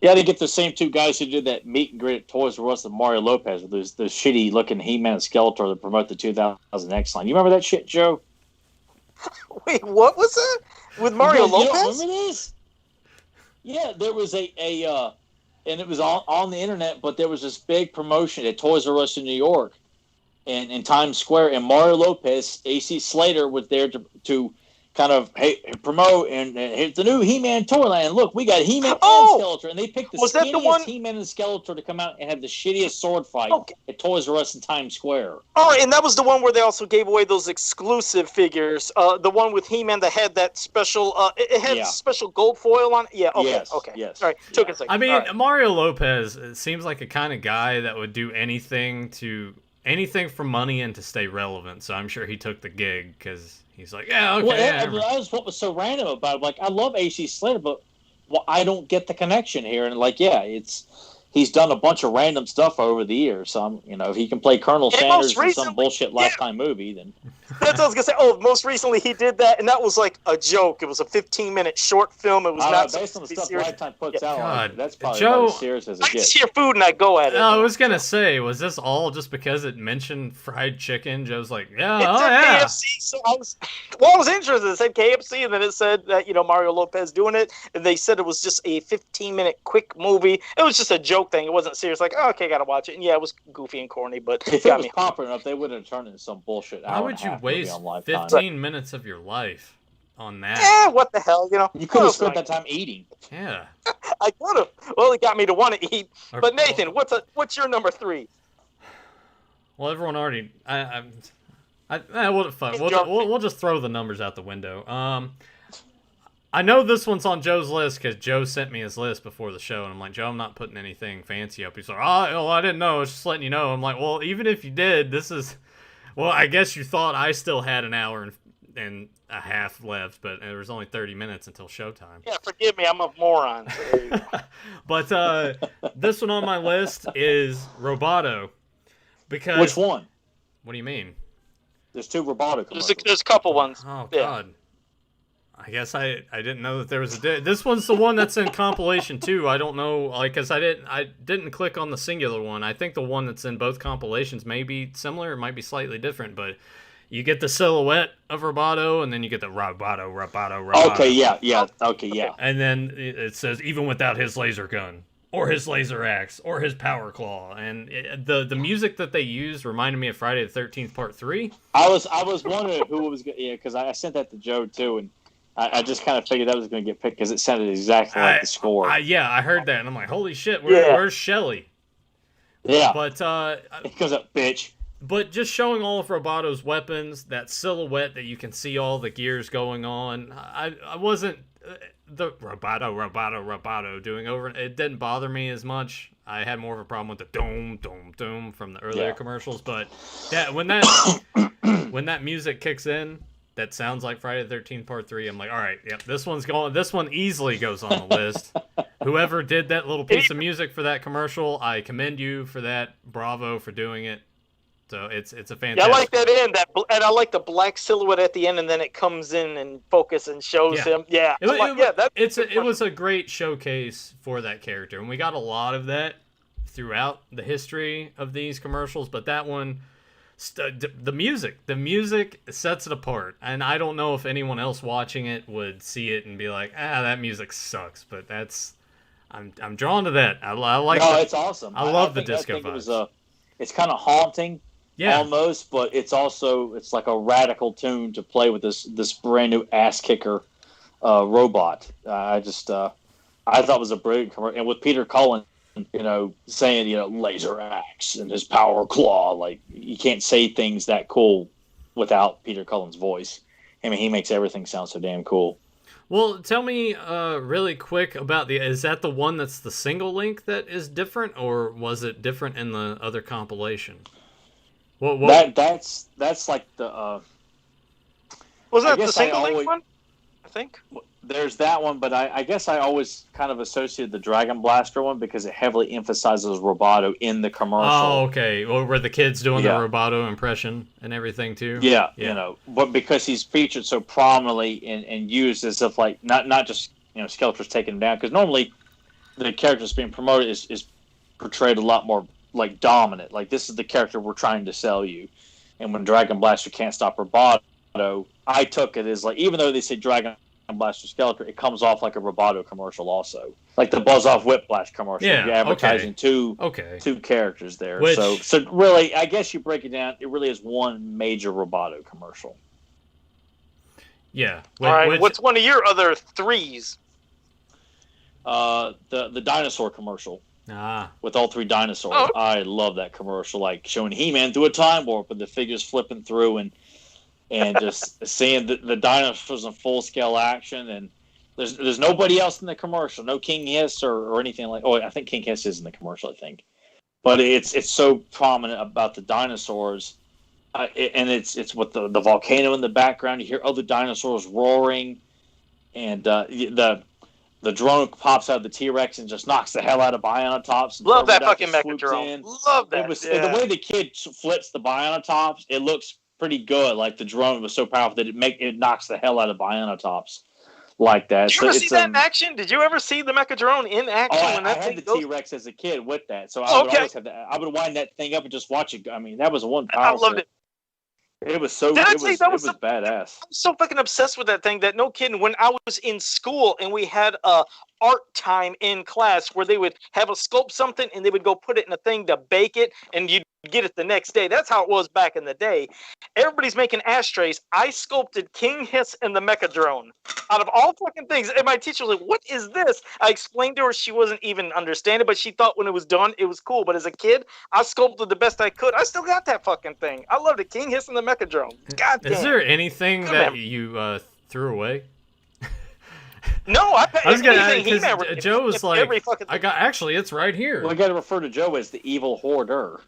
Yeah, they get the same two guys who did that meet and greet at Toys R Us and Mario Lopez with those shitty looking He-Man and Skeletor that promote the 2000X line. You remember that shit, Joe? Wait, what was that? With Mario Lopez? You don't remember this? Yeah, there was and it was on the internet, but there was this big promotion at Toys R Us in New York and in Times Square, and Mario Lopez, AC Slater was there to kind of promote and here's the new He-Man toy line. Look, we got He-Man and Skeletor, and they picked the skinniest He-Man and Skeletor to come out and have the shittiest sword fight at Toys R Us in Times Square. All right, and that was the one where they also gave away those exclusive figures. The one with He-Man that had that special, it had special gold foil on it. Yeah, okay, yes, okay. Yes. All right, took a second. I mean, Mario Lopez seems like a kind of guy that would do anything for money and to stay relevant. So I'm sure he took the gig because he's like, yeah, okay. Well, that was what was so random about it. Like, I love AC Slater, but I don't get the connection here. And like, he's done a bunch of random stuff over the years. So if he can play Colonel Sanders in some bullshit Lifetime movie, then that's what I was gonna say. Oh, most recently he did that, and that was like a joke. It was a 15-minute short film. It was not based on the stuff serious. Lifetime puts out. God. That's probably Joe, about as serious as it I gets. just hear food and I go at it. I was gonna say, was this all just because it mentioned fried chicken? Joe's like, yeah, It said KFC, so I was interested. It said KFC, and then it said that Mario Lopez doing it, and they said it was just a 15-minute quick movie. It was just a joke thing. It wasn't serious. Like, okay, gotta watch it. And yeah, it was goofy and corny, but if it was popular enough, they wouldn't have turned it into some bullshit. Why would you waste 15 minutes of your life on that? Yeah, what the hell, You could have spent that time eating. Yeah. I could have. Well, it got me to want to eat. But Nathan, what's your number 3? Well, everyone already. We'll just throw the numbers out the window. I know this one's on Joe's list because Joe sent me his list before the show, and I'm like, Joe, I'm not putting anything fancy up. He's like, I didn't know. I was just letting you know. I'm like, well, even if you did, this is. Well, I guess you thought I still had an hour and a half left, but there was only 30 minutes until showtime. Yeah, forgive me, I'm a moron. So but this one on my list is Roboto. Because which one? What do you mean? There's 2 Roboto commercials. There's a couple ones. Oh, God. I guess I didn't know that there was this one's the one that's in compilation too. I don't know, because I didn't click on the singular one. I think the one that's in both compilations may be similar, it might be slightly different, but you get the silhouette of Roboto, and then you get the Roboto. Okay, yeah, okay, yeah. And then it says even without his laser gun, or his laser axe, or his power claw, and the music that they used reminded me of Friday the 13th Part 3. I was wondering who was because I sent that to Joe too, and I just kind of figured that was going to get picked because it sounded exactly like the score. I heard that, and I'm like, holy shit, where's Shelly? Yeah. But, it goes up, bitch. But just showing all of Roboto's weapons, that silhouette that you can see all the gears going on, I wasn't, the Roboto doing over, it didn't bother me as much. I had more of a problem with the doom from the earlier commercials, but when that music kicks in, that sounds like Friday the 13th Part 3. I'm like, all right, yep, this one easily goes on the list. Whoever did that little piece of music for that commercial, I commend you for that. Bravo for doing it. So it's a fantastic. Yeah, I like that end, and I like the black silhouette at the end, and then it comes in and focus and shows him. Yeah, it was a great showcase for that character, and we got a lot of that throughout the history of these commercials. But that one. The music sets it apart, and I don't know if anyone else watching it would see it and be like, that music sucks, but I'm drawn to that. I like. No, it's awesome. I love the disco vibes. It's kind of haunting, almost, but it's like a radical tune to play with this brand new ass kicker robot. I thought it was a brilliant commercial, and with Peter Cullen. Saying, laser axe and his power claw. Like, you can't say things that cool without Peter Cullen's voice. I mean, he makes everything sound so damn cool. Well, tell me really quick about is that the one that's the single link that is different, or was it different in the other compilation? That's like the... Wasn't that the single link one? I think. there's that one, but I guess I always kind of associated the Dragon Blaster one because it heavily emphasizes Roboto in the commercial. Oh, okay. Well, were the kids doing Yeah. the Roboto impression and everything too? Yeah, Yeah. you know, but because he's featured so prominently and used as if like not just Skeletor's taking him down, because normally the character that's being promoted is portrayed a lot more like dominant. Like, this is the character we're trying to sell you. And when Dragon Blaster can't stop Roboto, I took it as like, even though they say Dragon Blaster Skeletor, it comes off like a Roboto commercial also. Like the Buzz Off Whiplash commercial. Yeah, You're advertising two characters there. Which, so really, I guess you break it down, it really is one major Roboto commercial. Yeah. All right, what's one of your other threes? The dinosaur commercial. With all three dinosaurs. Oh. I love that commercial, like showing He-Man through a time warp and the figures flipping through and just seeing the dinosaurs in full scale action. And there's nobody else in the commercial, no King Hiss or anything like. Oh, I think King Hiss is in the commercial, I think, but it's so prominent about the dinosaurs, and it's with the volcano in the background. You hear other dinosaurs roaring, and the drone pops out of the T-Rex and just knocks the hell out of Bionatops. Love that fucking Mechadrone. Love that. The way the kid flips the Bionatops, it looks pretty good. Like, the drone was so powerful that it knocks the hell out of Bionatops like that. Did you ever see that in action? Did you ever see the Mechadrone in action? Oh, I had the T-Rex as a kid with that, so I would always have that. I would wind that thing up and just watch it. I mean, that was one powerful. I loved it. It was so. It was badass. I'm so fucking obsessed with that thing that, no kidding, when I was in school and we had art time in class where they would have us sculpt something and they would go put it in a thing to bake it and you'd get it the next day. That's how it was back in the day. Everybody's making ashtrays. I sculpted King Hiss and the Mechadrone out of all fucking things. And my teacher was like, "What is this?" I explained to her. She wasn't even understanding, but she thought when it was done, it was cool. But as a kid, I sculpted the best I could. I still got that fucking thing. I loved it. King Hiss and the Mechadrone. God damn. Is there anything that you threw away? No, I was gonna. Because Joe was like, actually, it's right here. Well, I got to refer to Joe as the Evil Hoarder.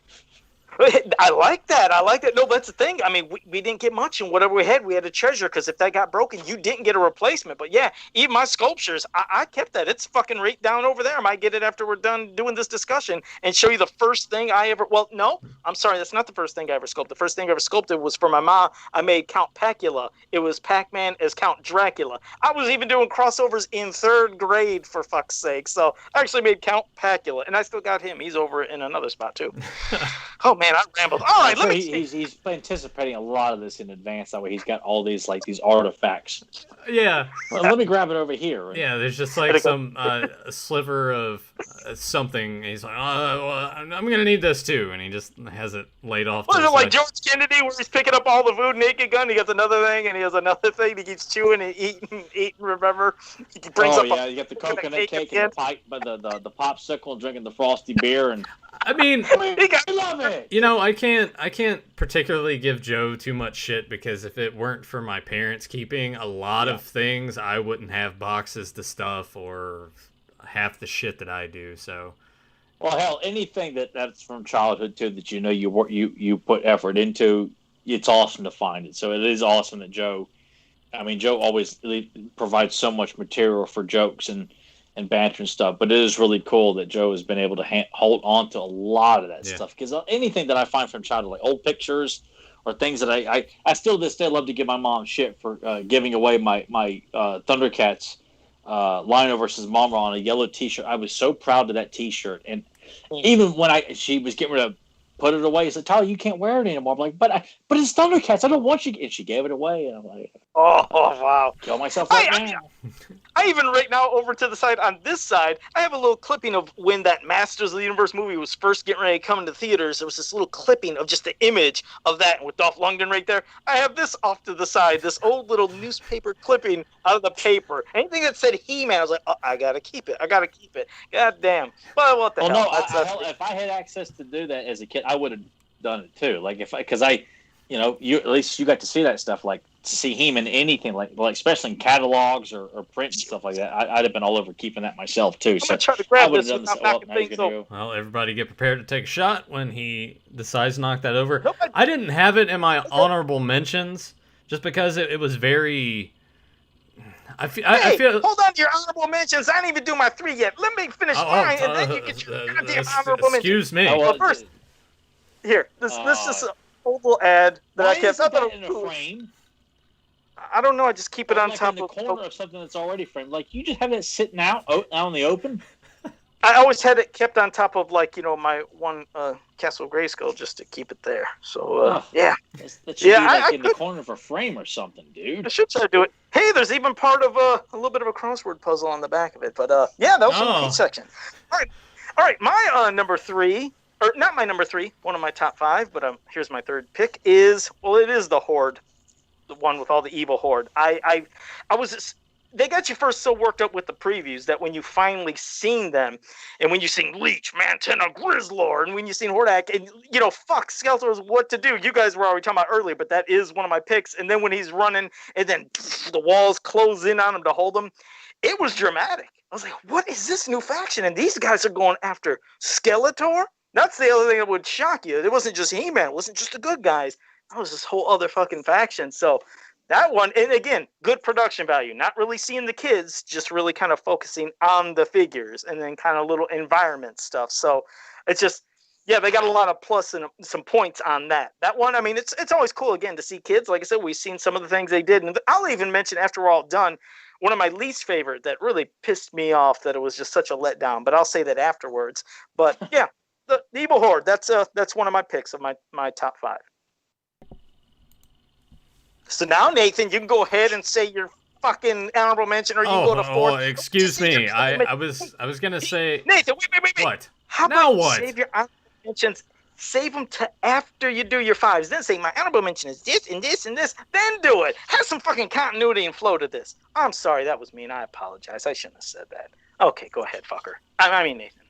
I like that. No, that's the thing. I mean, we didn't get much, and whatever we had a treasure, because if that got broken, you didn't get a replacement. But yeah, even my sculptures, I kept that. It's fucking right down over there. I might get it after we're done doing this discussion and show you the first thing I ever. Well, no, I'm sorry, that's not the first thing I ever sculpted. The first thing I ever sculpted was for my mom. I made Count Pacula. It was Pac-Man as Count Dracula. I was even doing crossovers in 3rd grade, for fuck's sake. So I actually made Count Pacula, and I still got him. He's over in another spot too. Oh man, I rambled. All right, let me see. He's anticipating a lot of this in advance. That way, he's got all these artifacts. Yeah. Well, let me grab it over here. Yeah, there's just like some a sliver of something. He's like, well, I'm gonna need this too, and he just has it laid off. Was it like George Kennedy, where he's picking up all the food, naked gun? He gets another thing, and he has another thing. He keeps chewing and eating. Remember? He brings up. You got the coconut cake and the pipe, but the popsicle, and drinking the frosty beer, and. I mean, I love it. You know, I can't particularly give Joe too much shit, because if it weren't for my parents keeping a lot of things, I wouldn't have boxes to stuff or half the shit that I do. So, well, hell, anything that's from childhood too that you put effort into, it's awesome to find it. So it is awesome that Joe always provides so much material for jokes and banter and stuff, but it is really cool that Joe has been able to hold on to a lot of that stuff, because anything that I find from childhood, like old pictures or things that I still to this day love to give my mom shit for giving away my Thundercats Lionel versus Momra on a yellow t-shirt. I was so proud of that t-shirt, and even when she was getting ready to put it away, she said, "Tyler, you can't wear it anymore." I'm like, but it's Thundercats, I don't want you, and she gave it away, and I'm like, oh wow, kill myself right now. I even right now over to the side on this side, I have a little clipping of when that Masters of the Universe movie was first getting ready to come into theaters. There was this little clipping of just the image of that with Dolph Lundgren right there. I have this off to the side, this old little newspaper clipping out of the paper. Anything that said He-Man, I was like, oh, I gotta keep it. God damn. But what the hell? No, if I had access to do that as a kid, I would have done it too. Like because you at least you got to see that stuff, like to see him in anything like especially in catalogs or print and stuff like that. I'd have been all over keeping that myself too. I'm gonna try to grab this without knocking things over. Well, everybody get prepared to take a shot when he decides to knock that over. Nope, I didn't have it in my honorable mentions just because it was very. Hey, feel. hold on to your honorable mentions. I didn't even do my 3 yet. Let me finish mine, and then you get your goddamn honorable mentions. Excuse me. Well, first, here, this is an old little ad that I kept. Why is that in a frame? I don't know. I just keep it on like top in the corner of something that's already framed. Like, you just have it sitting out in the open. I always had it kept on top of, like, my one Castle Grayskull just to keep it there. So, yeah. That should be like in the corner of a frame or something, dude. I should try to do it. Hey, there's even part of a little bit of a crossword puzzle on the back of it. But, yeah, that was from the Pete section. All right. My number 3, or not my number 3, one of my top 5, but here's my third pick it is the Horde. The one with all the Evil Horde. I was... They got you first so worked up with the previews that when you finally seen them, and when you seen Leech, Mantenna, Grizzlord, and when you seen Hordak, and fuck, Skeletor's what to do. You guys were already talking about earlier, but that is one of my picks. And then when he's running, and then the walls close in on him to hold him, it was dramatic. I was like, what is this new faction? And these guys are going after Skeletor? That's the other thing that would shock you. It wasn't just He-Man. It wasn't just the good guys. That was this whole other fucking faction. So that one, and again, good production value. Not really seeing the kids, just really kind of focusing on the figures and then kind of little environment stuff. So it's just, yeah, they got a lot of plus and some points on that. That one, I mean, it's always cool, again, to see kids. Like I said, we've seen some of the things they did. And I'll even mention, after we're all done, one of my least favorite that really pissed me off, that it was just such a letdown. But I'll say that afterwards. But yeah, the Evil Horde, that's one of my picks of my top 5. So now, Nathan, you can go ahead and say your fucking honorable mention, or you can go to 4. Oh, excuse me. I was gonna say. Nathan, wait. What? How now about what? You save your honorable mentions? Save them to after you do your 5s. Then say my honorable mention is this and this and this. Then do it. Have some fucking continuity and flow to this. I'm sorry, that was mean. I apologize. I shouldn't have said that. Okay, go ahead, fucker. I mean, Nathan.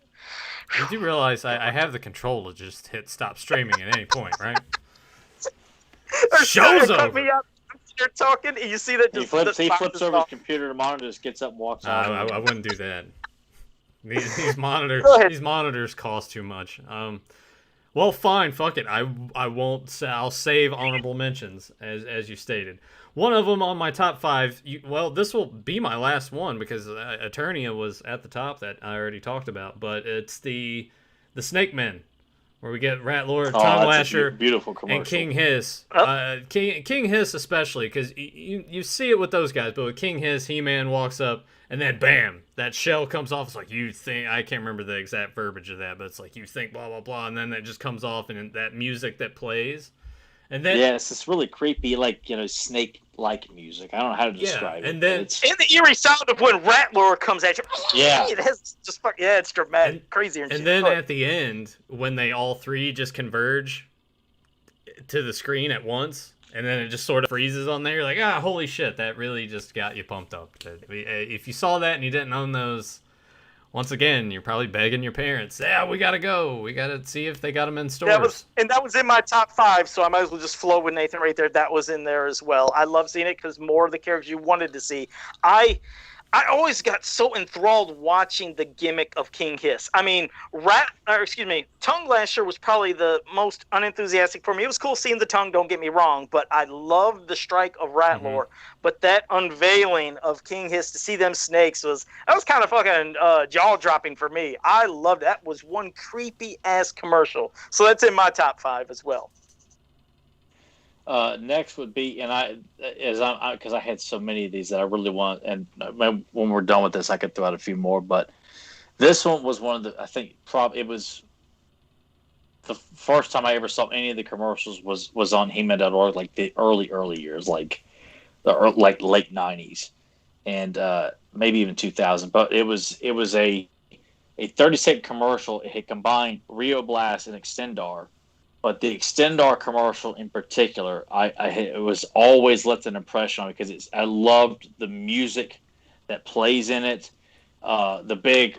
You do realize I have the control to just hit stop streaming at any point, right? Show's over. Me up. You're talking, and you see that just he flips over his computer to monitor, just gets up, and walks out. I wouldn't do that. These monitors cost too much. Well, fine, fuck it. I won't. I'll save honorable mentions as you stated. One of them on my top 5. This will be my last one because Eternia was at the top that I already talked about. But it's the Snake Men, where we get Rat Lord, Tongue Lasher, beautiful commercial, and King Hiss. King Hiss especially, because you see it with those guys, but with King Hiss, He-Man walks up, and then bam, that shell comes off. It's like, you think, I can't remember the exact verbiage of that, but it's like, you think blah, blah, blah, and then that just comes off, and that music that plays. And then, it's this really creepy, snake-like music. I don't know how to describe it. And then, and the eerie sound of when Rat Lord comes at you. Yeah. It has just it's dramatic, crazy. And then at the end, when they all three just converge to the screen at once, and then it just sort of freezes on there, you're like, holy shit, that really just got you pumped up. If you saw that and you didn't own those, once again, you're probably begging your parents, we gotta go. We gotta see if they got them in stores. That was in my top 5, so I might as well just flow with Nathan right there. That was in there as well. I love seeing it because more of the characters you wanted to see. I always got so enthralled watching the gimmick of King Hiss. I mean, Tongue Lasher was probably the most unenthusiastic for me. It was cool seeing the tongue, don't get me wrong, but I loved the strike of Rat Lord. But that unveiling of King Hiss to see them snakes was kind of fucking jaw-dropping for me. I loved it. That was one creepy-ass commercial. So that's in my top 5 as well. Next would be, because I had so many of these that I really want, and when we're done with this, I could throw out a few more. But this one was one of the, I think, it was the first time I ever saw any of the commercials was on He-Man.org, like the early years, like late 90s, and maybe even 2000. But it was a 30-second commercial. It had combined Rio Blast and Extendar. But the Extendar commercial in particular, it was always left an impression on me because I loved the music that plays in it, the big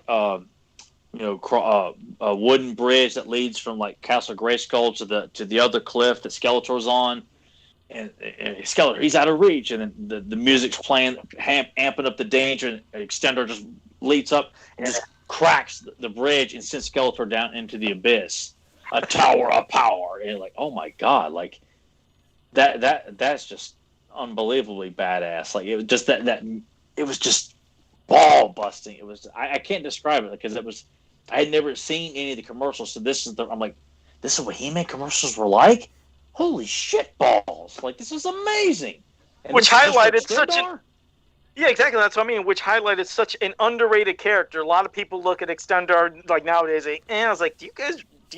wooden bridge that leads from like Castle Grayskull to the other cliff that Skeletor's on, and Skeletor, he's out of reach, and then the music's playing, amping up the danger, and Extendar just leaps up and just cracks the bridge and sends Skeletor down into the abyss. A tower of power, and like, oh my god, like that's just unbelievably badass. Like, it was just that it was just ball busting. It was I can't describe it because I had never seen any of the commercials. So I'm like, this is what He-Man commercials were like. Holy shit balls! Like this is amazing. And Which highlighted such an yeah, exactly. That's what I mean. Which highlighted such an underrated character. A lot of people look at Extendar like nowadays. And I was like, do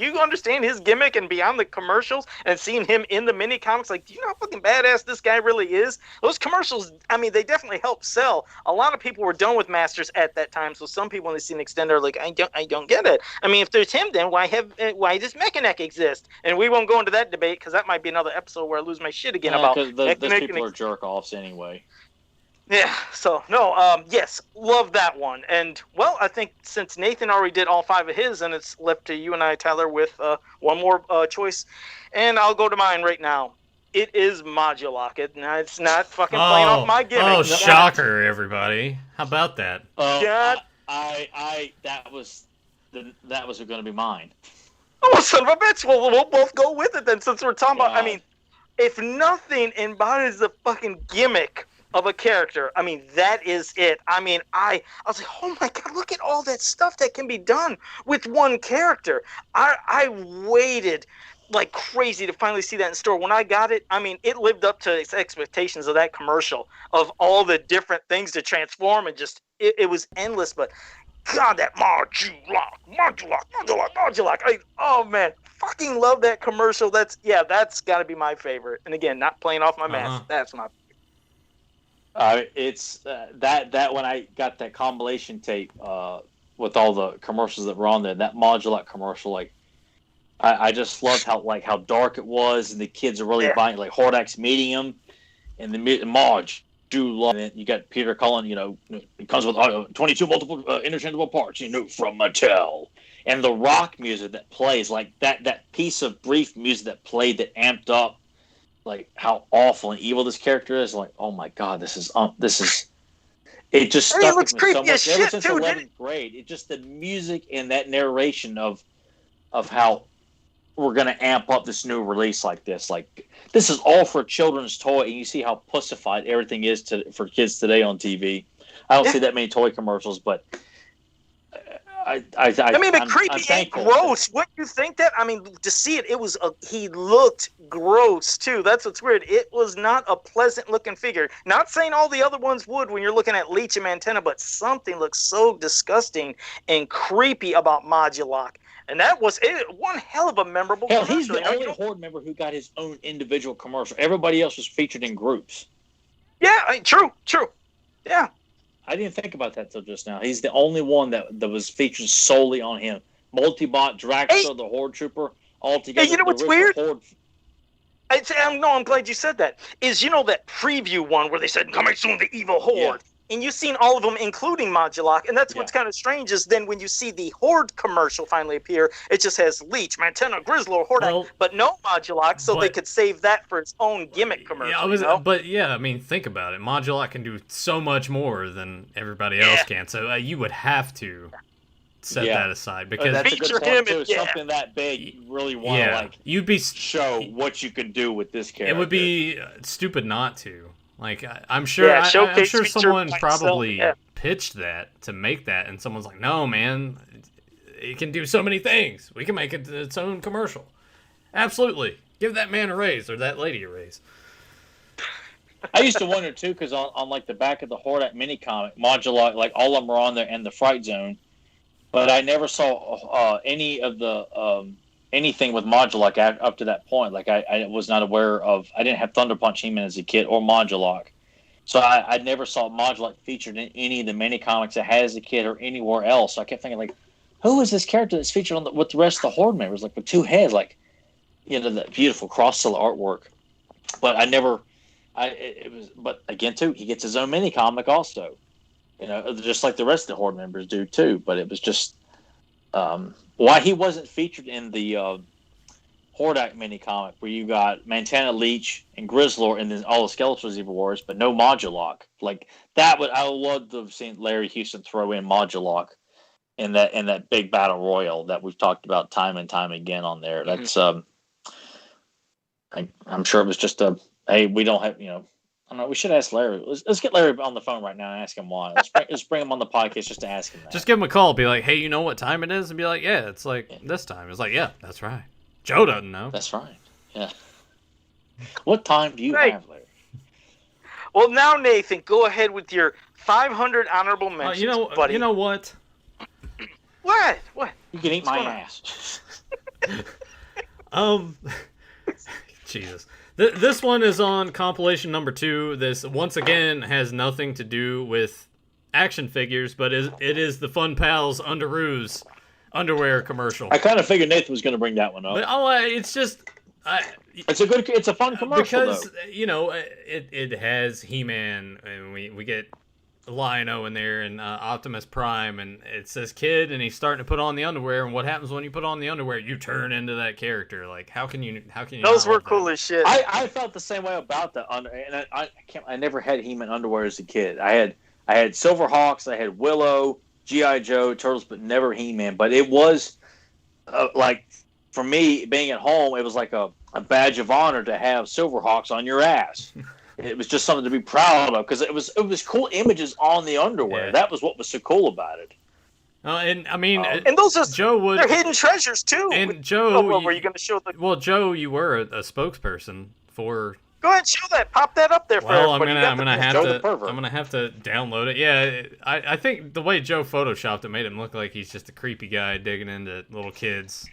you understand his gimmick and beyond the commercials and seeing him in the mini comics? Like, do you know how fucking badass this guy really is? Those commercials, I mean, they definitely help sell. A lot of people were done with Masters at that time, so some people when they see an Extender are like, I don't get it. I mean, if there's him, then why does Mechanic exist? And we won't go into that debate because that might be another episode where I lose my shit again about because those people are jerk offs anyway. Yeah, so, no, yes, love that one. And, well, I think since Nathan already did all 5 of his, and it's left to you and I, Tyler, with one more choice, and I'll go to mine right now. It is Modulok. It's not fucking playing off my gimmick. Oh, shocker, everybody. How about that? That was going to be mine. Oh, son of a bitch. Well, we'll both go with it then, since we're talking about, I mean, if nothing embodies the fucking gimmick of a character, I mean, that is it. I mean, I was like, oh my god, look at all that stuff that can be done with one character. I waited like crazy to finally see that in store. When I got it, I mean, it lived up to its expectations of that commercial, of all the different things to transform, and just, it was endless, but god, that Modulok. Oh man, fucking love that commercial. That's got to be my favorite. And again, not playing off my mask. That's my it's that when I got that compilation tape with all the commercials that were on there, that Modulok commercial, like I just loved how dark it was, and the kids are really buying, like Hordak's meeting him, and the Marge do love it. You got Peter Cullen, it comes with 22 multiple interchangeable parts, from Mattel, and the rock music that plays, like that piece of brief music that played that amped up like how awful and evil this character is. Like, oh my god, this is it just stuck with me so much ever since 11th grade. It just, the music and that narration of how we're gonna amp up this new release like this. Like, this is all for a children's toy, and you see how pussified everything is for kids today on TV. I don't see that many toy commercials, but I mean, the creepy and gross. What you think that? I mean, to see it, he looked gross too. That's what's weird. It was not a pleasant looking figure. Not saying all the other ones would when you're looking at Leech and Mantenna, but something looks so disgusting and creepy about Modulok. And that was one hell of a memorable commercial. He's the only Horde member who got his own individual commercial. Everybody else was featured in groups. Yeah, true. Yeah. I didn't think about that till just now. He's the only one that was featured solely on him. Multibot, Dragster, the Horde Trooper, all together. Hey, you know what's weird? I'm glad you said that. Is that preview one where they said, coming soon, the Evil Horde. Yeah. And you've seen all of them, including Modulok. And that's what's kind of strange is then when you see the Horde commercial finally appear, it just has Leech, Mantenna, Grizzlor, Horde, but no Modulok, so they could save that for its own gimmick commercial. But I mean, think about it. Modulok can do so much more than everybody else can. So you would have to set that aside, because that's feature him too. Something that big, you really want to you'd be show what you can do with this character. It would be stupid not to. Like, I'm sure, I'm sure someone probably pitched that to make that, and someone's like, "No, man, it can do so many things. We can make it its own commercial." Absolutely, give that man a raise or that lady a raise. I used to wonder too, because on like the back of the Horde mini comic, Modulok, like all of them are on there, and the Fright Zone, but I never saw any of the anything with Modulok up to that point. Like, I was not aware of. I didn't have Thunder Punch He-Man as a kid or Modulok, so I never saw Modulok featured in any of the mini comics I had as a kid or anywhere else. So I kept thinking, like, who is this character that's featured with the rest of the Horde members, like with two heads, like, that beautiful cross-seller artwork. But I never. But again, too, he gets his own mini comic also. Just like the rest of the Horde members do too. But it was just. Why he wasn't featured in the Hordak mini comic, where you got Mantenna, Leech, and Grizzlor, and then all the Skeletors Evil Wars, but no Modulok. Like that, I would love to have seen Larry Houston throw in Modulok in that big battle royal that we've talked about time and time again on there. That's I'm sure it was just hey, we don't have I don't know. We should ask Larry. Let's get Larry on the phone right now and ask him why. Let's bring him on the podcast just to ask him that. Just give him a call. Be like, hey, you know what time it is? And be like, yeah, it's like this time. It's like, yeah, that's right. Joe doesn't know. That's right. Yeah. What time do you have, Larry? Well, now, Nathan, go ahead with your 500 honorable mentions, buddy. You know what? What? You can eat my ass. Jesus. This one is on compilation number 2. This, once again, has nothing to do with action figures, but it is the Fun Pals Underoos underwear commercial. I kind of figured Nathan was going to bring that one up. But, it's just... It's a fun commercial, because, though. It has He-Man, and we get Lion-O in there, and Optimus Prime, and it says kid, and he's starting to put on the underwear, and what happens when you put on the underwear? You turn into that character. Like, how can you Those were cool as shit. I felt the same way about the under, and I never had He-Man underwear as a kid. I had Silverhawks, I had Willow, G.I. Joe, Turtles, but never He-Man. But it was, for me, being at home, it was like a badge of honor to have Silverhawks on your ass. It was just something to be proud of because it was cool images on the underwear. Yeah. That was what was so cool about it. And I mean, and those are Joe would, they're hidden treasures too. And Joe, were you going to show the? Well, Joe, you were a spokesperson for. Go ahead, show that. Pop that up there for everybody. I'm gonna have to download it. Yeah, I think the way Joe photoshopped it made him look like he's just a creepy guy digging into little kids'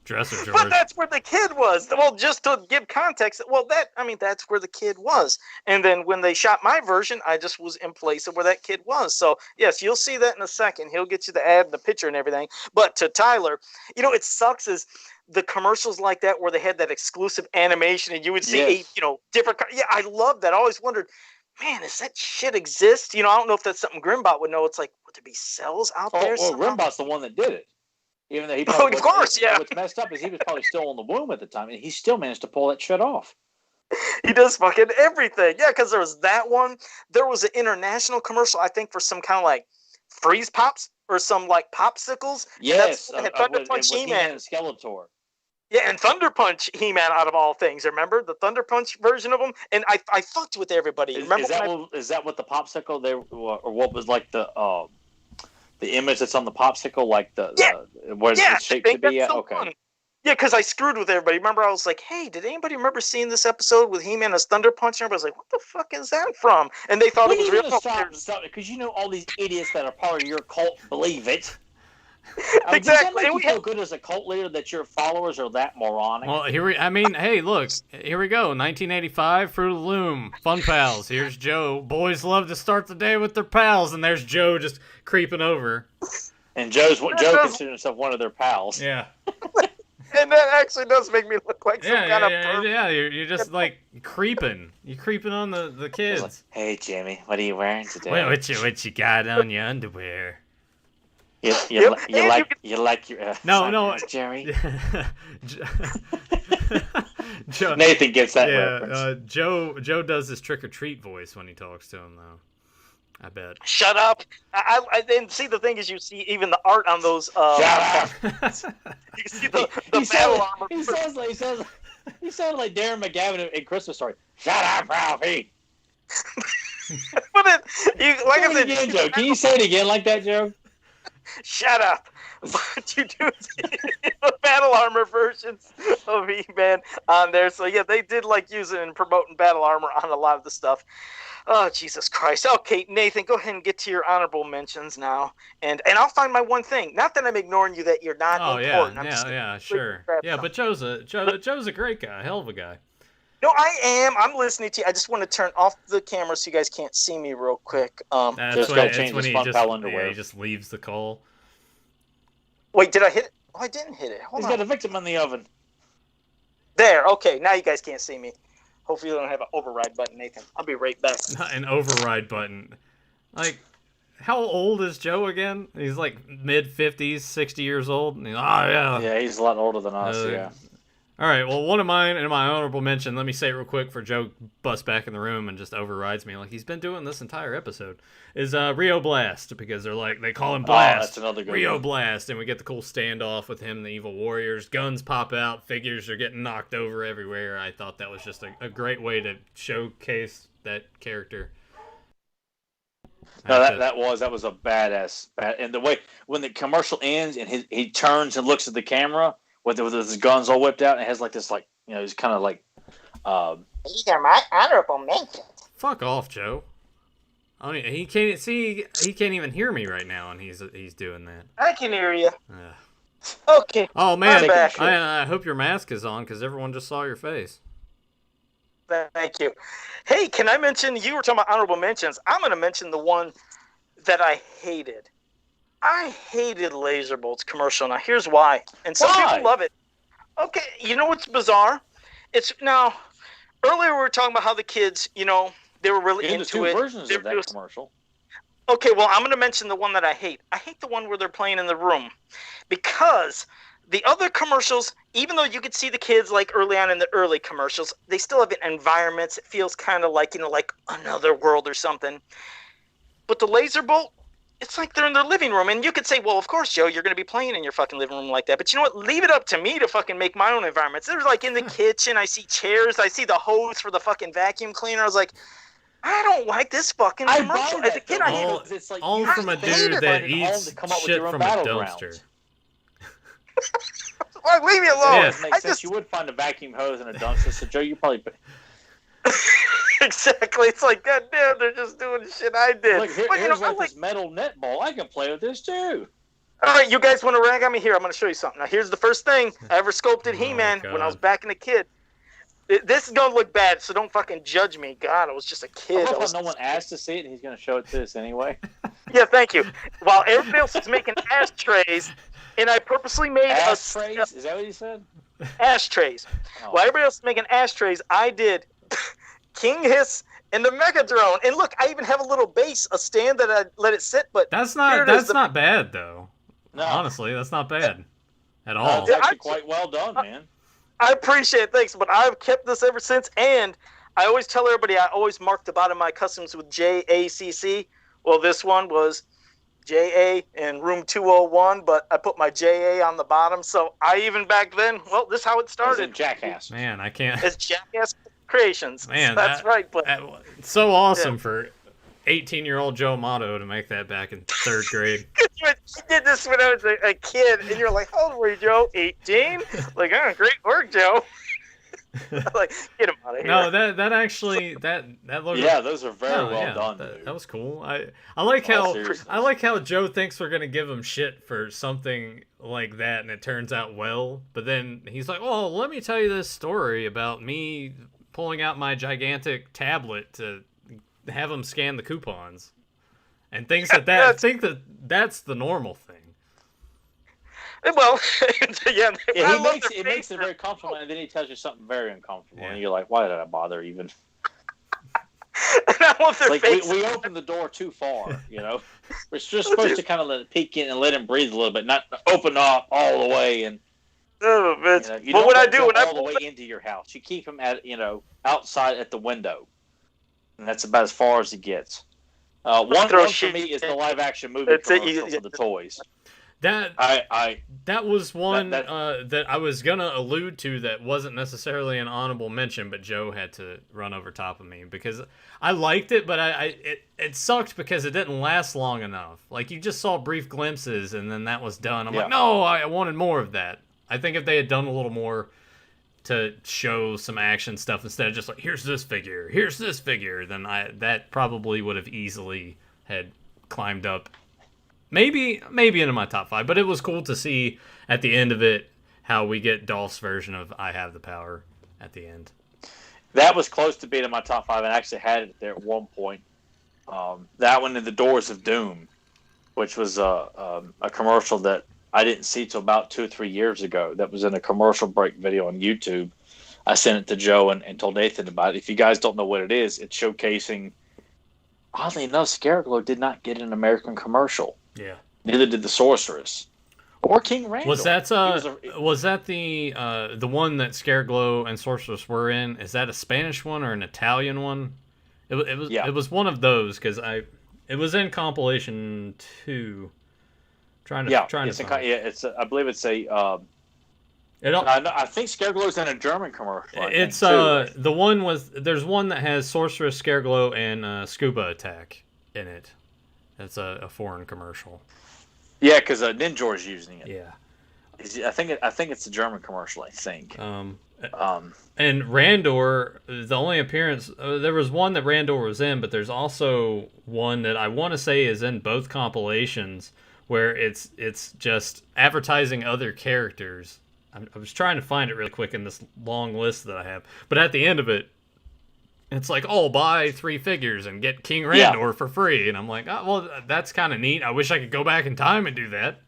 dresser drawers. But that's where the kid was. Well, just to give context, that's where the kid was. And then when they shot my version, I just was in place of where that kid was. So yes, you'll see that in a second. He'll get you the ad and the picture and everything. But to Tyler, it sucks is the commercials like that where they had that exclusive animation and you would see different. Yeah, I love that. I always wondered, man, does that shit exist? I don't know if that's something Grimbot would know. It's like, would there be cells out there? Well, Grimbot's the one that did it. Even though he probably of course, yeah. What's messed up is he was probably still in the womb at the time, and he still managed to pull that shit off. He does fucking everything. Yeah, because there was that one. There was an international commercial, I think, for some kind of like freeze pops or some like popsicles. Yes, Thunder Punch He-Man and Skeletor. Yeah, and Thunder Punch He-Man out of all things. Remember the Thunder Punch version of him? And I fucked with everybody. Is that what the popsicle or what was like the image that's on the popsicle, like where it's shaped to be? So okay. Fun. Yeah, because I screwed with everybody. Remember, I was like, hey, did anybody remember seeing this episode with He-Man as Thunder Punch? And everybody was like, what the fuck is that from? And they thought it was real. Stop, because all these idiots that are part of your cult believe it. Exactly. Does that make you feel good as a cult leader that your followers are that moronic? Well, hey, look, here we go. 1985, Fruit of the Loom, Fun Pals. Here's Joe. Boys love to start the day with their pals, and there's Joe just creeping over. And Joe considers himself one of their pals. Yeah. And that actually does make me look like some kind of pervert. Yeah, you're just like creeping. You're creeping on the kids. Like, hey, Jimmy, what are you wearing today? Wait, what you got on your underwear? You like your no, Jerry. Joe, Nathan gets that reference. Joe does his trick or treat voice when he talks to him, though. I bet. Shut up! I didn't see. The thing is, you see even the art on those. Shut up! You see the battle armor. He sounds like Darren McGavin in Christmas Story. Shut up, Ralphie! But I said, again, Joe. Can you say it again like that, Joe? Shut up! But you do see the battle armor versions of He-Man on there. So yeah, they did like using and promoting battle armor on a lot of the stuff. Oh, Jesus Christ. Okay, Nathan, go ahead and get to your honorable mentions now. And I'll find my one thing. Not that I'm ignoring you that you're not important. Yeah, sure. Yeah, but Joe's a great guy, hell of a guy. No, I am. I'm listening to you. I just want to turn off the camera so you guys can't see me real quick. That's when he just leaves the call. Wait, did I hit it? Oh, I didn't hit it. He's got a victim in the oven. There. Okay, now you guys can't see me. Hopefully you don't have an override button, Nathan. I'll be right back. Not an override button. Like, how old is Joe again? He's like mid-50s, 60 years old. And yeah, he's a lot older than us, yeah. All right, well, one of mine and my honorable mention, let me say it real quick for Joe busts back in the room and just overrides me like he's been doing this entire episode, is Rio Blast, because they call him Blast. That's another good Rio one. Blast, and we get the cool standoff with him and the Evil Warriors. Guns pop out, figures are getting knocked over everywhere. I thought that was just a great way to showcase that character. No, that was a badass. And the way when the commercial ends and he turns and looks at the camera with his guns all whipped out and it has like this he's kind of like. These are my honorable mentions. Fuck off, Joe. I mean, he can't see. He can't even hear me right now, and he's doing that. I can hear you. Uh, Okay. Oh man, I'm back. I hope your mask is on because everyone just saw your face. Thank you. Hey, can I mention, you were talking about honorable mentions. I'm going to mention the one that I hated. I hated Laser Bolt's commercial. Now, here's why. And some people love it. Okay, you know what's bizarre? Now, earlier we were talking about how the kids, they were really into it. Two versions of that commercial. Okay, well, I'm going to mention the one that I hate. I hate the one where they're playing in the room. Because the other commercials, even though you could see the kids like early on in the early commercials, they still have environments. It feels kind of like, like another world or something. But the Laser Bolt, it's like they're in their living room. And you could say, well, of course, Joe, you're going to be playing in your fucking living room like that. But you know what? Leave it up to me to fucking make my own environments. There's like in the kitchen, I see chairs, I see the hose for the fucking vacuum cleaner. I was like, I don't like this fucking commercial. As a kid, I hate it. All from a dude that eats shit from a dumpster. Well, leave me alone. Yeah, makes sense. You would find a vacuum hose in a dumpster. So, Joe, you probably... Exactly. It's like, God damn, they're just doing the shit I did. Look, here's this metal netball. I can play with this, too. All right, you guys want to rag on me? Here, I'm going to show you something. Now, here's the first thing I ever sculpted He-Man when I was back in a kid. This is going to look bad, so don't fucking judge me. God, I was just a kid. I love how no one asked to see it, and he's going to show it to us anyway. Yeah, thank you. While everybody else is making ashtrays, and I purposely made ashtrays? Is that what you said? Ashtrays. Oh. While everybody else is making ashtrays, I did King Hiss and the Megadrone. And look, I even have a little base, a stand that I let it sit. But that's not bad though. No. Honestly, that's not bad at all. It's actually quite well done, man. I appreciate it, thanks. But I've kept this ever since, and I always tell everybody I always mark the bottom of my customs with JACC. Well, this one was JA in room 201, but I put my JA on the bottom. So I even back then, well, this is how it started. Jackass. Man, I can't. It's Jackass Creations. Man, that's right. But it's so awesome for 18-year-old Joe Amato to make that back in 3rd grade. I did this when I was a kid, and you're like, how old were you, Joe? 18? Like, oh, great work, Joe. Like, get him out of here. No, that actually that looked. Yeah, those are very well done. That was cool. I like how Joe thinks we're gonna give him shit for something like that, and it turns out well. But then he's like, "Oh, let me tell you this story about me pulling out my gigantic tablet to have him scan the coupons," and thinks that's the normal thing. Well, yeah, it makes it very comfortable, and then he tells you something very uncomfortable, and you're like, "Why did I bother even?" Like we opened the door too far, We're just supposed to kind of let it peek in and let him breathe a little bit, not open up all the way. And you don't all the way into your house. You keep him at outside at the window, and that's about as far as it gets. One for me is the live action movie commercial for the toys. That was one that I was gonna allude to that wasn't necessarily an honorable mention, but Joe had to run over top of me because I liked it, but it sucked because it didn't last long enough. Like, you just saw brief glimpses and then that was done. I'm like, no, I wanted more of that. I think if they had done a little more to show some action stuff instead of just like, here's this figure, then that probably would have easily had climbed up. Maybe into my top 5, but it was cool to see at the end of it how we get Dolph's version of I Have the Power at the end. That was close to being in my top 5, and I actually had it there at one point. That one in The Doors of Doom, which was a commercial that I didn't see till about 2 or 3 years ago. That was in a commercial break video on YouTube. I sent it to Joe and told Nathan about it. If you guys don't know what it is, it's showcasing, oddly enough, Scareglow did not get an American commercial. Yeah. Neither did the Sorceress. Or King Randor. Was that the one that Scareglow and Sorceress were in? Is that a Spanish one or an Italian one? It was one of those because it was in compilation 2. Trying to find it's I believe it's a. I think Scareglow's in a German commercial. It's the one there's one that has Sorceress, Scareglow, and Scuba Attack in it. That's a foreign commercial. Yeah, because Ninjor's using it. Yeah, I think it's a German commercial. I think. And Randor, the only appearance there was one that Randor was in, but there's also one that I want to say is in both compilations where it's just advertising other characters. I was trying to find it really quick in this long list that I have, but at the end of it, it's like, oh, buy 3 figures and get King Randor for free. And I'm like, oh, well, that's kind of neat. I wish I could go back in time and do that.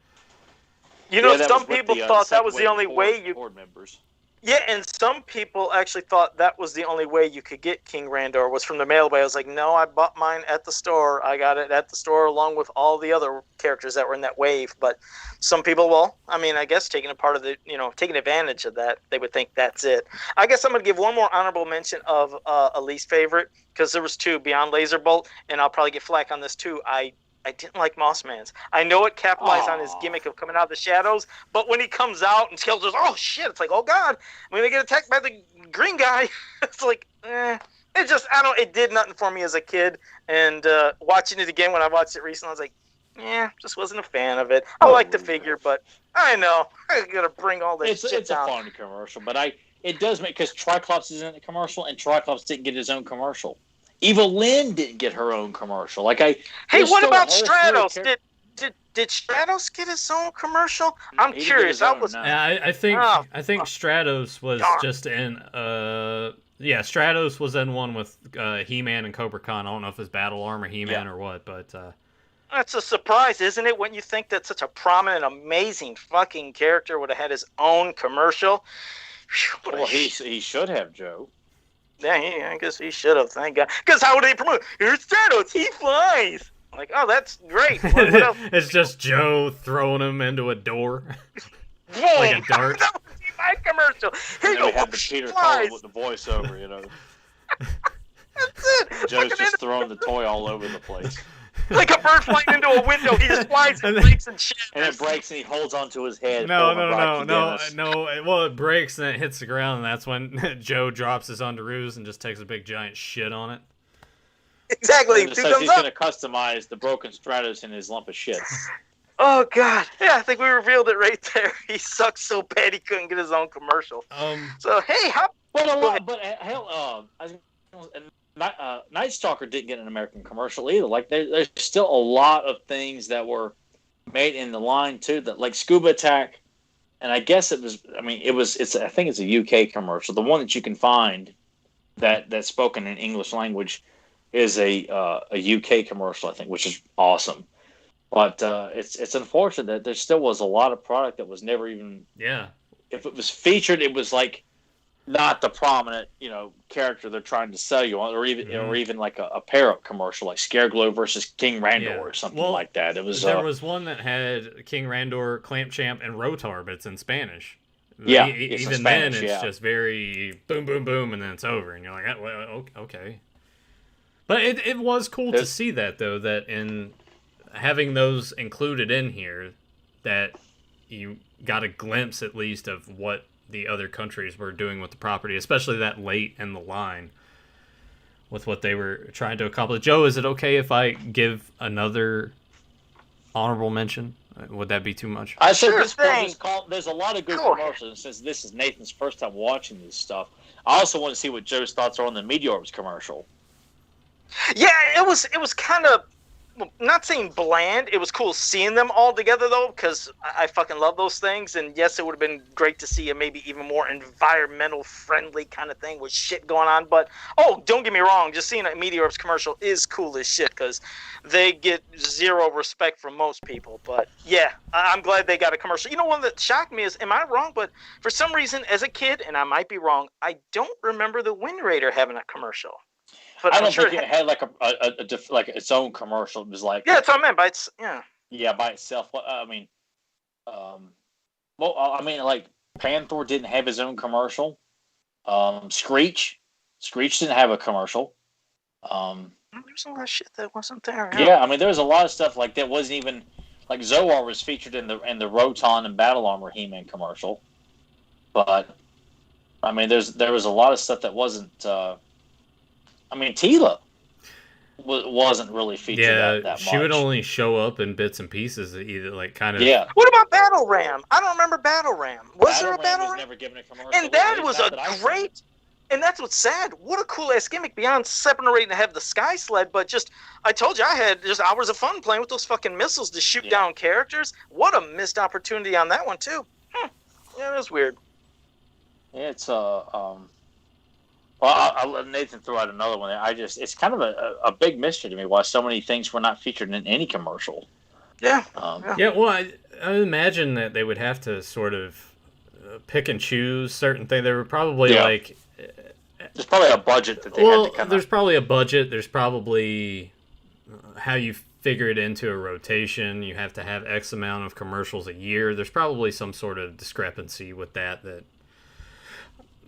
You know, some people thought that was the only way you... Board members. Yeah, and some people actually thought that was the only way you could get King Randor was from the mailbag. I was like, no, I bought mine at the store. I got it at the store along with all the other characters that were in that wave. But some people, well, I mean, I guess taking advantage of that, they would think that's it. I guess I'm going to give one more honorable mention of a least favorite because there was 2, Beyond Laserbolt, and I'll probably get flack on this too. I didn't like Mossman's. I know it capitalized on his gimmick of coming out of the shadows, but when he comes out and Scales goes, oh shit, it's like, oh god, I'm gonna get attacked by the green guy. It's like, it did nothing for me as a kid. And watching it again when I watched it recently, I was like, just wasn't a fan of it. I like the figure, but I know I gotta bring all this shit down. It's a fun commercial, but it does make, because Triclops is in the commercial, and Triclops didn't get his own commercial. Evil Lynn didn't get her own commercial. Hey, what about Stratos? Did Stratos get his own commercial? I'm curious. I think Stratos was just in. Stratos was in one with He-Man and Cobra Khan. I don't know if it's Battle Armor He-Man or what, but that's a surprise, isn't it? When you think that such a prominent, amazing fucking character would have had his own commercial. Well, he should have, Joe. Yeah, I guess he should have. Thank God. Because how would they promote? Here's Stratos. He flies. I'm like, oh, that's great. What else? It's just Joe throwing him into a door. Like a dart. That would be my commercial. Here you go. Have the Peter Cullen with the voiceover, you know. That's it. Joe's just throwing the toy all over the place. Like a bird flying into a window, he just flies and breaks and shit. And it breaks and he holds onto his head. No. Well, it breaks and it hits the ground, and that's when Joe drops his Underoos and just takes a big giant shit on it. Exactly. It says he's going to customize the broken Stratos in his lump of shit. Oh God! Yeah, I think we revealed it right there. He sucks so bad he couldn't get his own commercial. So hey, Night Stalker didn't get an American commercial either. Like there's still a lot of things that were made in the line too. That like Scuba Attack, and I guess it was. I mean, I think it's a UK commercial. The one that you can find that's spoken in English language is a UK commercial, I think, which is awesome. But it's unfortunate that there still was a lot of product that was never even. Yeah. If it was featured, it was like not the prominent, character they're trying to sell you on, or even like a pair-up commercial, like Scareglow versus King Randor or something like that. It was. There was one that had King Randor, Clamp Champ, and Rotar, but it's in Spanish. Yeah. Even Spanish, then, it's just very boom, boom, boom, and then it's over, and you're like, well, okay. But it was cool to see that, though, that in having those included in here, that you got a glimpse, at least, of what the other countries were doing with the property, especially that late in the line with what they were trying to accomplish. Joe, is it okay if I give another honorable mention? Would that be too much? I said there's a lot of good commercials, and since this is Nathan's first time watching this stuff, I also want to see what Joe's thoughts are on the Meteors commercial. Yeah, it was kind of, not saying bland. It was cool seeing them all together, though, because I fucking love those things. And yes, it would have been great to see a maybe even more environmental friendly kind of thing with shit going on. But, don't get me wrong, just seeing a Meteors commercial is cool as shit because they get zero respect from most people. But yeah, I'm glad they got a commercial. You know, one that shocked me is, am I wrong? But for some reason, as a kid, and I might be wrong, I don't remember the Wind Raider having a commercial. But I don't think it had like like its own commercial. It was like that's what I meant. By by itself. Well, I mean, Well, I mean, like Panther didn't have his own commercial. Screech didn't have a commercial. There's a lot of shit that wasn't there. Yeah, I mean, there was a lot of stuff like that wasn't even like Zoar was featured in the Roton and Battle Armor He-Man commercial, but I mean, there was a lot of stuff that wasn't. I mean, Tila wasn't really featured that much. She would only show up in bits and pieces, either like kind of. Yeah. What about Battle Ram? I don't remember Battle Ram. Was there a Battle Ram? Never given a commercial. And that was a great. And that's what's sad. What a cool ass gimmick beyond separating to have the Sky Sled, but just I told you I had just hours of fun playing with those fucking missiles to shoot down characters. What a missed opportunity on that one too. Yeah, that was weird. Yeah, it's Well, I'll let Nathan throw out another one. It's kind of a big mystery to me why so many things were not featured in any commercial. Yeah. Well, I imagine that they would have to sort of pick and choose certain things. They were probably like. There's probably a budget that they had to come there's probably a budget. There's probably how you figure it into a rotation. You have to have X amount of commercials a year. There's probably some sort of discrepancy with that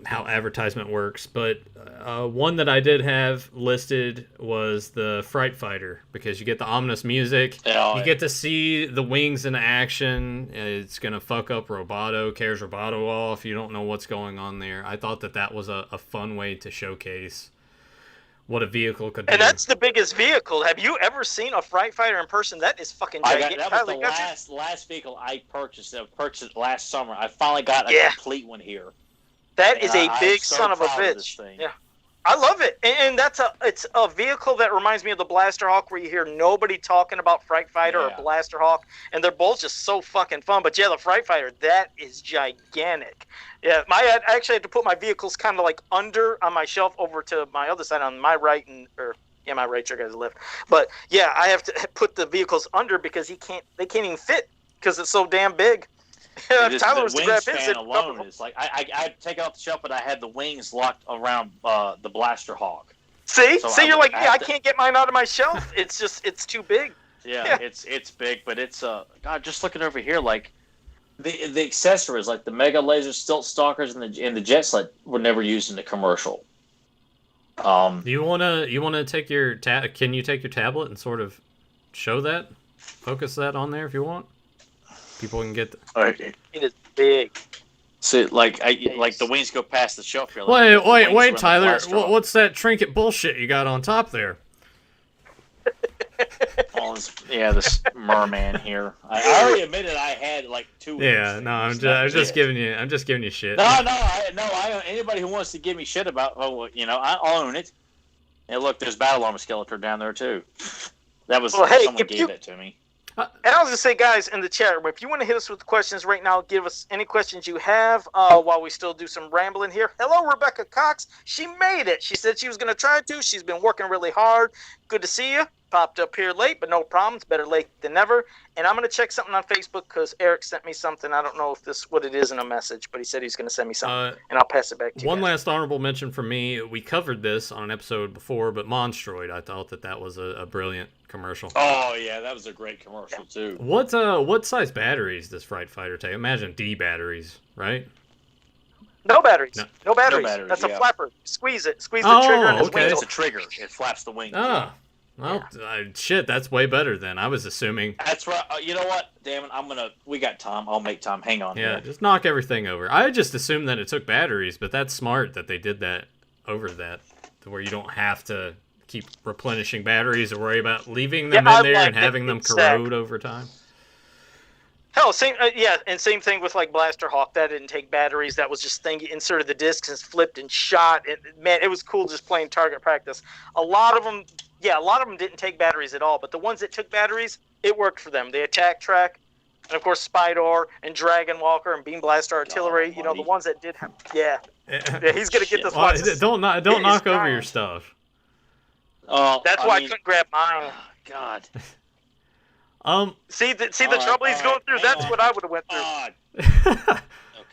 how advertisement works. But one that I did have listed was the Fright Fighter, because you get the ominous music. You get to see the wings in action. It's going to fuck up Roboto, cares Roboto off. You don't know what's going on there. I thought that was a fun way to showcase what a vehicle could do. And that's the biggest vehicle. Have you ever seen a Fright Fighter in person? That is fucking gigantic. That was the last vehicle I purchased. I purchased it last summer. I finally got a complete one here. That is a big son of a bitch. Yeah, I love it, and it's a vehicle that reminds me of the Blaster Hawk, where you hear nobody talking about Fright Fighter or Blaster Hawk, and they're both just so fucking fun. But yeah, the Fright Fighter, that is gigantic. Yeah, I actually had to put my vehicles kind of like under on my shelf over to my other side on my right my right trigger has a lift. But yeah, I have to put the vehicles under because they can't even fit because it's so damn big. Yeah, Tyler was to grab his. Alone is like I take it off the shelf, but I had the wings locked around the Blaster Hawk. See, you're like, I can't get mine out of my shelf. It's too big. Yeah, it's big, but it's God. Just looking over here, like the accessories, like the Mega Laser Stilt Stalkers and the Jet Sled were never used in the commercial. You wanna take your Can you take your tablet and sort of show that, focus that on there if you want? People can get. It is big. So, like the wings go past the shelf here. Like, wait, Tyler. What's that trinket bullshit you got on top there? This merman here. I already admitted I had like two. Yeah, no, I'm just giving you shit. No. Anybody who wants to give me shit about, I'll own it. And look, there's Battle Armor Skeletor down there too. That was someone gave that to me. And I was going to say, guys, in the chat room, if you want to hit us with questions right now, give us any questions you have while we still do some rambling here. Hello, Rebecca Cox. She made it. She said she was going to try to. She's been working really hard. Good to see you. Popped up here late, but no problem. It's better late than never. And I'm going to check something on Facebook because Eric sent me something. I don't know if this what it is in a message, but he said he's going to send me something, and I'll pass it back to you. One last honorable mention from me. We covered this on an episode before, but Monstroid, I thought that was a brilliant commercial. Oh yeah, that was a great commercial too. What size batteries does Fright Fighter take? Imagine D batteries, right? No batteries. No batteries. That's a flapper. Squeeze it. Squeeze the trigger. And it's a trigger. It flaps the wings. Oh. Well, shit, that's way better than I was assuming. That's right. You know what? Damn it, we got time. I'll make time. Hang on. Yeah, just knock everything over. I just assumed that it took batteries, but that's smart that they did that over that, to where you don't have to keep replenishing batteries or worry about leaving them in there and having them corrode over time. Hell, same thing with like Blaster Hawk. That didn't take batteries. That was just you inserted the discs and flipped and shot. Man, it was cool just playing target practice. A lot of them didn't take batteries at all. But the ones that took batteries, it worked for them. The Attack Track, and of course Spydor and Dragon Walker and Beam Blaster Artillery. The ones that did have. Yeah, he's gonna get this one. Don't knock over your stuff. That's why I couldn't grab mine. Oh, God. See the trouble he's going through. That's what I would have went through. Okay.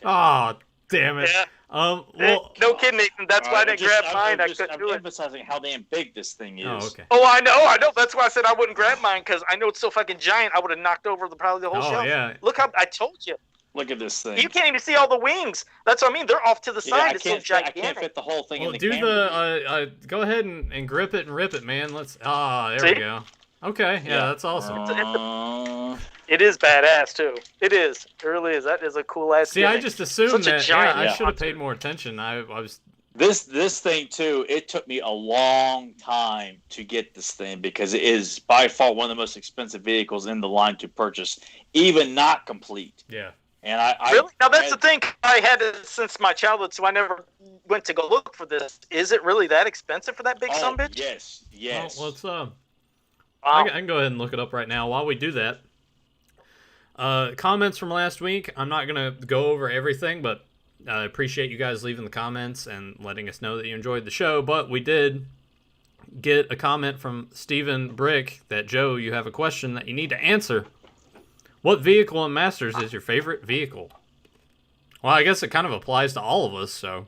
Oh, Damn it. Yeah. Well, No kidding, Nathan. That's why I didn't grab mine. I couldn't do it. I'm emphasizing how damn big this thing is. oh, okay. Oh, I know. That's why I said I wouldn't grab mine, because I know it's so fucking giant. I would have knocked over probably the whole Oh, shelf. yeah. Look how I told you. Look at this thing. You can't even see all the wings. That's what I mean. They're off to the side. It's so gigantic. I can't fit the whole thing Well, in the do camera. go ahead and grip it and rip it, man. There See? we go. Okay, yeah, that's awesome. It is badass too. It is. It really is. That is a cool ass. See, I just assumed that. I should have monster. paid more attention. I was. This thing too. It took me a long time to get this thing because it is by far one of the most expensive vehicles in the line to purchase, even not complete. Yeah. And I really now that's the thing. I had it since my childhood, so I never went to go look for this. Is it really that expensive for that big sumbitch? Yes. Well, let's I can go ahead and look it up right now. While we do that, comments from last week. I'm not gonna go over everything, but I appreciate you guys leaving the comments and letting us know that you enjoyed the show. But we did get a comment from Stephen Brick that, Joe, you have a question that you need to answer. What vehicle in Masters is your favorite vehicle? Well, I guess it kind of applies to all of us, so.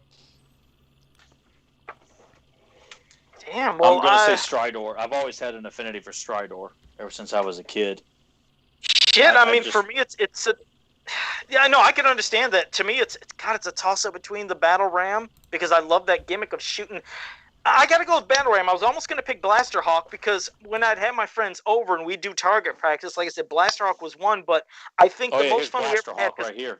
Damn, well, I'm going to say Stridor. I've always had an affinity for Stridor ever since I was a kid. Shit, I mean, for me, it's a... Yeah, I know, I can understand that. To me, it's a toss-up between the Battle Ram, because I love that gimmick of shooting... I gotta go with Battle Ram. I was almost gonna pick Blaster Hawk, because when I'd have my friends over and we'd do target practice, like I said, Blaster Hawk was one, but I think the most fun we ever had... right here.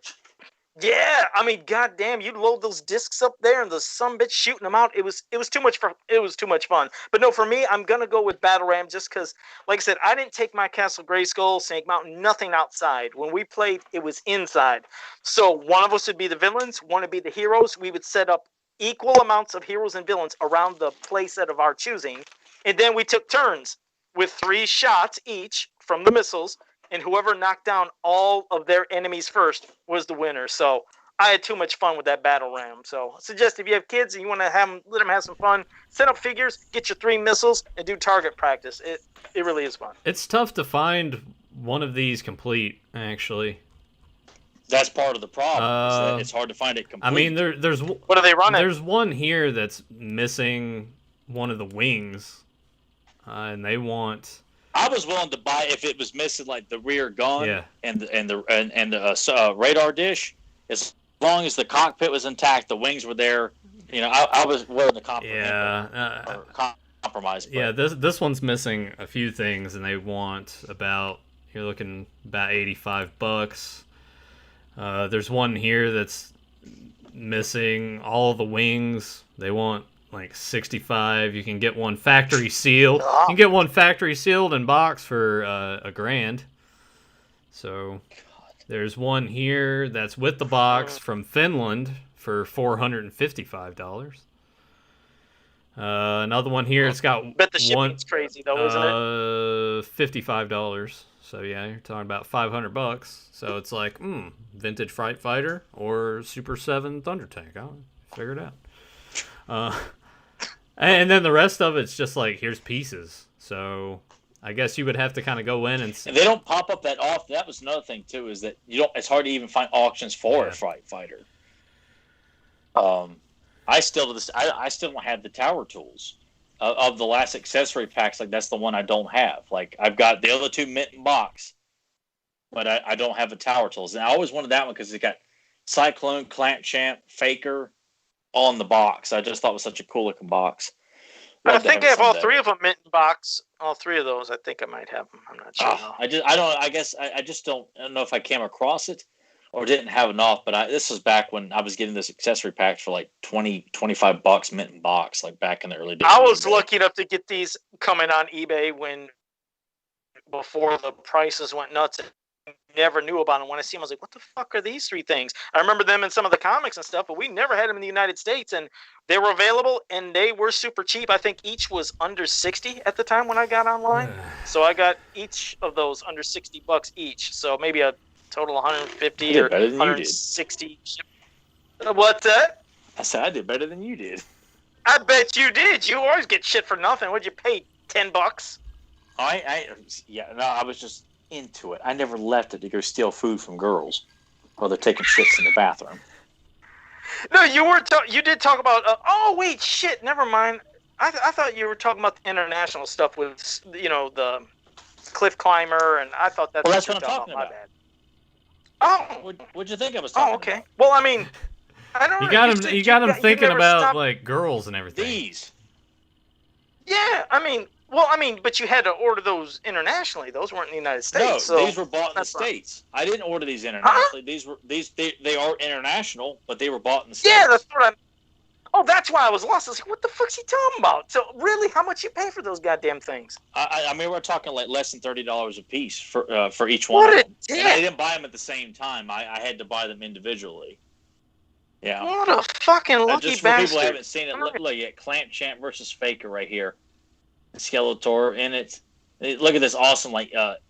Yeah, I mean, goddamn, you'd load those discs up there and the sumbitch shooting them out. It was too much fun. But no, for me, I'm gonna go with Battle Ram just because, like I said, I didn't take my Castle Grayskull, Snake Mountain, nothing outside. When we played, it was inside. So one of us would be the villains, one would be the heroes. We would set up equal amounts of heroes and villains around the playset of our choosing, and then we took turns with 3 shots each from the missiles. And whoever knocked down all of their enemies first was the winner. So I had too much fun with that Battle Ram. So I suggest if you have kids and you want to let them have some fun, set up figures, get your 3 missiles, and do target practice. It really is fun. It's tough to find one of these complete, actually. That's part of the problem. Is that it's hard to find it complete. I mean, there's what are they running? There's one here that's missing one of the wings, and they want. I was willing to buy if it was missing like the rear gun and the radar dish. As long as the cockpit was intact, the wings were there. You know, I was willing to compromise. Yeah, this one's missing a few things, and they want you're looking about $85. There's one here that's missing all the wings. They want like $65. You can get one factory sealed. You can get one factory sealed in box for $1,000. So there's one here that's with the box from Finland for $455. Another one here. It's got bet the shipping's crazy though, isn't it? $55. So yeah, you're talking about $500. So it's like vintage Fright Fighter or Super 7 Thunder Tank. I'll figure it out. And then the rest of it's just like, here's pieces. So I guess you would have to kind of go in and they don't pop up that often. That was another thing too, is that it's hard to even find auctions for a Fright Fighter. I still don't have the tower tools of the last accessory packs. Like that's the one I don't have. Like I've got the other 2 mint in box, but I don't have the tower tools. And I always wanted that one because it got Cyclone, Clamp Champ, Faker on the box. I just thought it was such a cool looking box. I think I have all 3 of them mint in box. All 3 of those, I think I might have them. I'm not sure. I just don't know if I came across it or didn't have enough. But this was back when I was getting this accessory pack for like $20-$25 mint in box, like back in the early days. I was lucky enough to get these coming on eBay before the prices went nuts. Never knew about them. When I see them, I was like, what the fuck are these 3 things? I remember them in some of the comics and stuff, but we never had them in the United States, and they were available, and they were super cheap. I think each was under $60 at the time when I got online. So I got each of those under $60 each. So maybe a total of $150 or $160. What's that? I said I did better than you did. I bet you did. You always get shit for nothing. What'd you pay? $10? I was just into it. I never left it to go steal food from girls while they're taking shits in the bathroom. No, you did talk about. Oh wait, shit. Never mind. I thought you were talking about the international stuff with the cliff climber, and I thought that's Well, what that's what I'm talking about. My bad. Oh. What'd you think I was talking Oh, okay. about? Well, I mean, I don't know. You got him thinking about stopped. like girls and everything. These. Yeah, but you had to order those internationally. Those weren't in the United States. No, so these were bought in the States. I didn't order these internationally. Huh? They are international, but they were bought in the States. Yeah, that's what I'm. Oh, that's why I was lost. I was like, what the fuck's he talking about? So, really, how much you pay for those goddamn things? I mean, we're talking like less than $30 a piece for each one of them. And I didn't buy them at the same time. I had to buy them individually. Yeah. What a fucking lucky just bastard. for people who haven't seen it, look at Clamp Champ versus Faker right here. Skeletor, and look at this awesome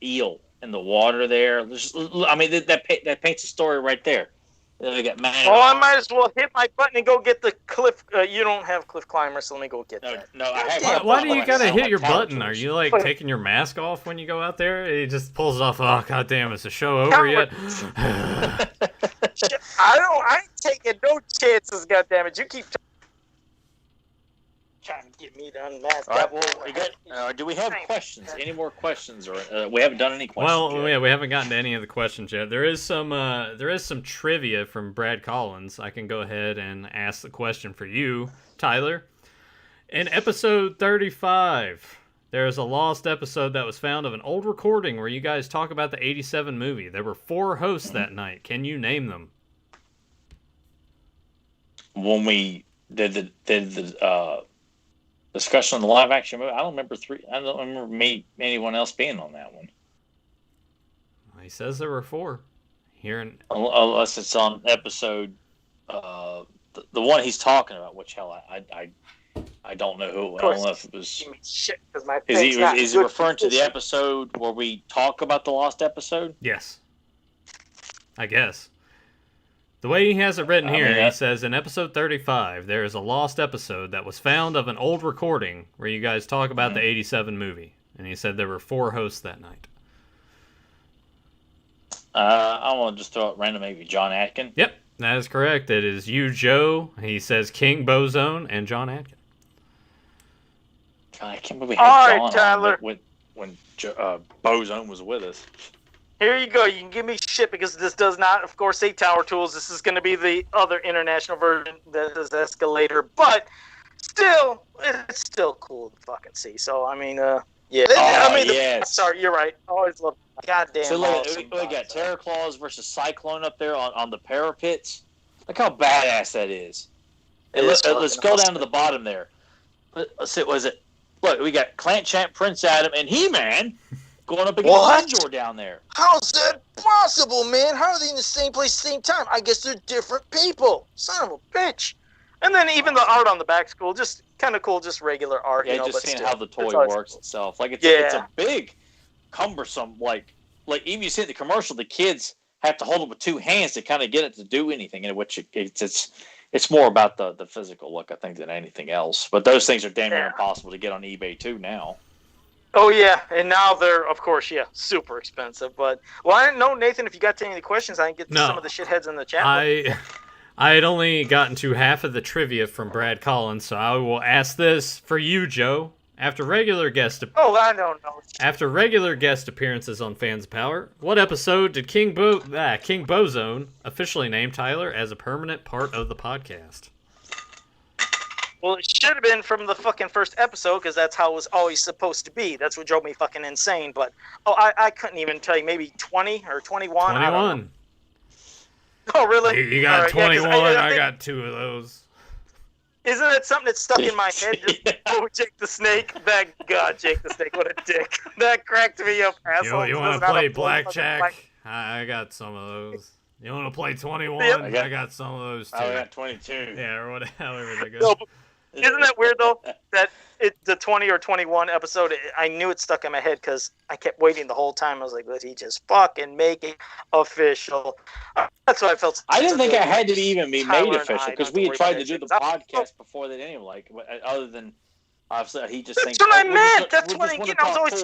eel in the water there. I mean, that paints a story right there. They got I might as well hit my button and go get the cliff. You don't have cliff climber, so let me go get that. No, I have. Why do you gotta hit your button? Are you like taking your mask off when you go out there? He just pulls it off. Oh goddamn! Is the show over yet? I ain't taking no chances. Goddammit! You keep trying to get me to unmask. All right, well, do we have questions? Any more questions, or we haven't done any questions? Well, yet? yeah, we haven't gotten to any of the questions yet. There is some trivia from Brad Collins. I can go ahead and ask the question for you, Tyler. In episode 35, there is a lost episode that was found of an old recording where you guys talk about the 87 movie. There were 4 hosts that night. Can you name them? When we did the discussion on the live action movie, I don't remember anyone else being on that one. He says there were 4. Unless it's on episode the one he's talking about, which hell I don't know who. I don't know if it was. Shit, is he referring to the episode where we talk about the lost episode? Yes. I guess. The way he has it written here, he says, in episode 35, there is a lost episode that was found of an old recording where you guys talk about the 87 movie. And he said there were 4 hosts that night. I want to just throw out random, maybe John Atkin. Yep, that is correct. It is you, Joe. He says King Bozone and John Atkin. God, I can't believe we had John Tyler. on when Bozone was with us. Here you go. You can give me shit because this does not, of course, say Tower Tools. This is going to be the other international version that is Escalator. But still, it's still cool to fucking see. So, I mean, yeah. Yes. Sorry, you're right. I always love goddamn. So, look, we got Terror Claws versus Cyclone up there on the parapets. Look how badass that is. Let's go down to the bottom there. Let's see, look, we got Clamp Champ, Prince Adam, and He-Man going up against Injor down there. How's that possible, man? How are they in the same place at the same time? I guess they're different people. Son of a bitch. And then even the art on the back's cool. Just kind of cool, just regular art. Yeah, just seeing still, how the toy works itself. Like, it's a big, cumbersome, like even you see in the commercial, the kids have to hold it with 2 hands to kind of get it to do anything, in which it's more about the physical look, I think, than anything else. But those things are damn near impossible to get on eBay, too, now. Oh, yeah, and now they're, of course, super expensive. But, well, I didn't know, Nathan, if you got to any questions, I can get to some of the shitheads in the chat. I had only gotten to half of the trivia from Brad Collins, so I will ask this for you, Joe. After regular guest appearances on Fans of Power, what episode did King Bozone officially name Tyler as a permanent part of the podcast? Well, it should have been from the fucking first episode, because that's how it was always supposed to be. That's what drove me fucking insane. But, I couldn't even tell you. Maybe 20 or 21? 21. Oh, really? You got 21. I got 2 of those. Isn't it something that's stuck in my head? Oh, Jake the Snake. God, Jake the Snake, what a dick. That cracked me up, asshole. You want to play blackjack? I got some of those. You want to play 21? Yep. I got some of those, too. I got 22. Yeah, or whatever they go. No, isn't that weird, though, that the 20 or 21 episode, I knew it stuck in my head because I kept waiting the whole time. I was like, let he just fucking make it official. That's what I felt. I didn't think it had to even be made official because we had tried to do the podcast before that anyway. Other than, he just thinks. That's what I meant. That's what I was always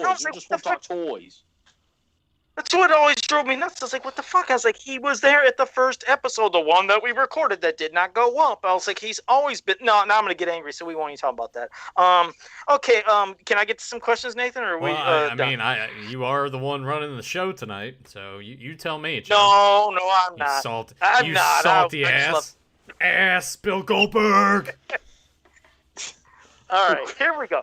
talk toys. That's what always drove me nuts. I was like, what the fuck? I was like, he was there at the first episode, the one that we recorded that did not go up. I was like, he's always been. No, now I'm gonna get angry, so we won't even talk about that. Okay. Can I get to some questions, Nathan? Or are Well, we? I Done? mean, you are the one running the show tonight, so you tell me, John. No, I'm You not. salty, I'm you not. salty I just ass, Bill Goldberg. All right, here we go.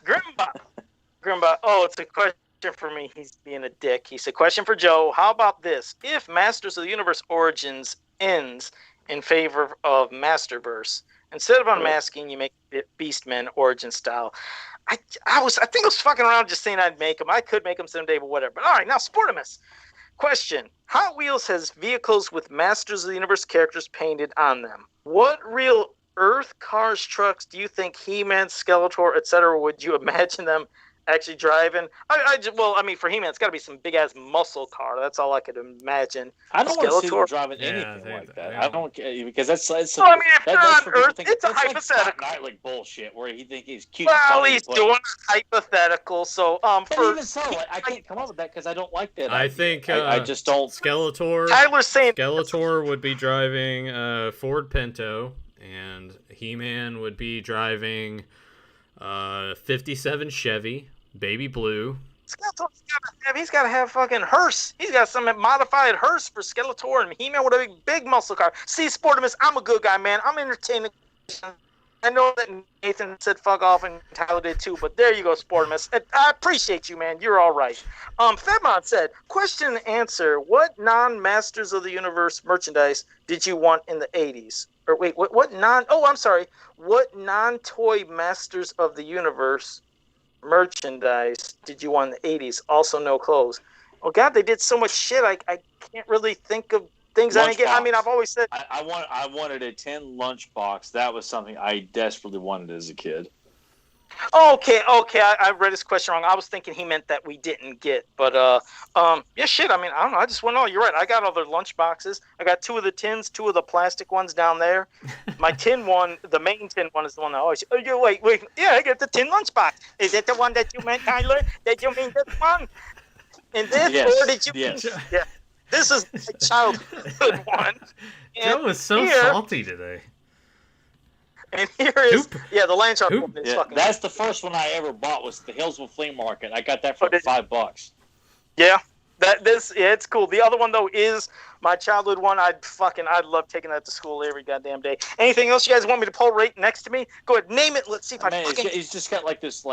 Grimba. Oh, it's a question for me. He's being a dick. He said, question for Joe. How about this? If Masters of the Universe Origins ends in favor of Masterverse, instead of unmasking, you make it Beastmen origin style. I think I was fucking around just saying I'd make them. I could make them someday, but whatever. But all right, now Sportimus. Question. Hot Wheels has vehicles with Masters of the Universe characters painted on them. What real Earth cars, trucks do you think He-Man, Skeletor, etc. would you imagine them actually driving? I mean, for He-Man, it's got to be some big ass muscle car. That's all I could imagine. I don't want to see them driving anything like that. I don't because that's. I mean, if they're on Earth, it's a hypothetical. Like Nightly bullshit where he think he's cute. Well, he's doing a hypothetical. So, even so, I can't come up with that because I don't like that. I think I just don't. Tyler's saying Skeletor would be driving Ford Pinto, and He-Man would be driving 57 Chevy, Baby Blue. He's got to have fucking hearse. He's got some modified hearse for Skeletor, and He-Man with a big muscle car. See, Sportimus, I'm a good guy, man. I'm entertaining. I know that Nathan said fuck off and Tyler did too, but there you go, Sportimus. I appreciate you, man. You're all right. Fedmon said, question and answer. What non-Masters of the Universe merchandise did you want in the 80s? Or wait, what non-toy Masters of the Universe merchandise did you want in the 80s? Also no clothes. Oh God, they did so much shit. I can't really think of things I didn't get. I mean, I've always said I wanted a tin lunchbox. That was something I desperately wanted as a kid. Okay. I read his question wrong. I was thinking he meant that we didn't get, but yeah, shit. I mean, I don't know. I just went. Oh, you're right. I got other lunch boxes. I got 2 of the tins, 2 of the plastic ones down there. My tin one, the main tin one, is the one that always. Oh, wait. Yeah, I got the tin lunchbox. Is that the one that you meant, Tyler? Did you mean this one? And this, yes, or did you? Yes. Yeah. This is my childhood one. Joe is so salty today. And here is the Landshark one is fucking. That's the first one I ever bought was the Hillsville Flea Market. I got that for $5. Yeah, it's cool. The other one though is my childhood one. I'd love taking that to school every goddamn day. Anything else you guys want me to pull right next to me? Go ahead, name it. Let's see if he's just got like this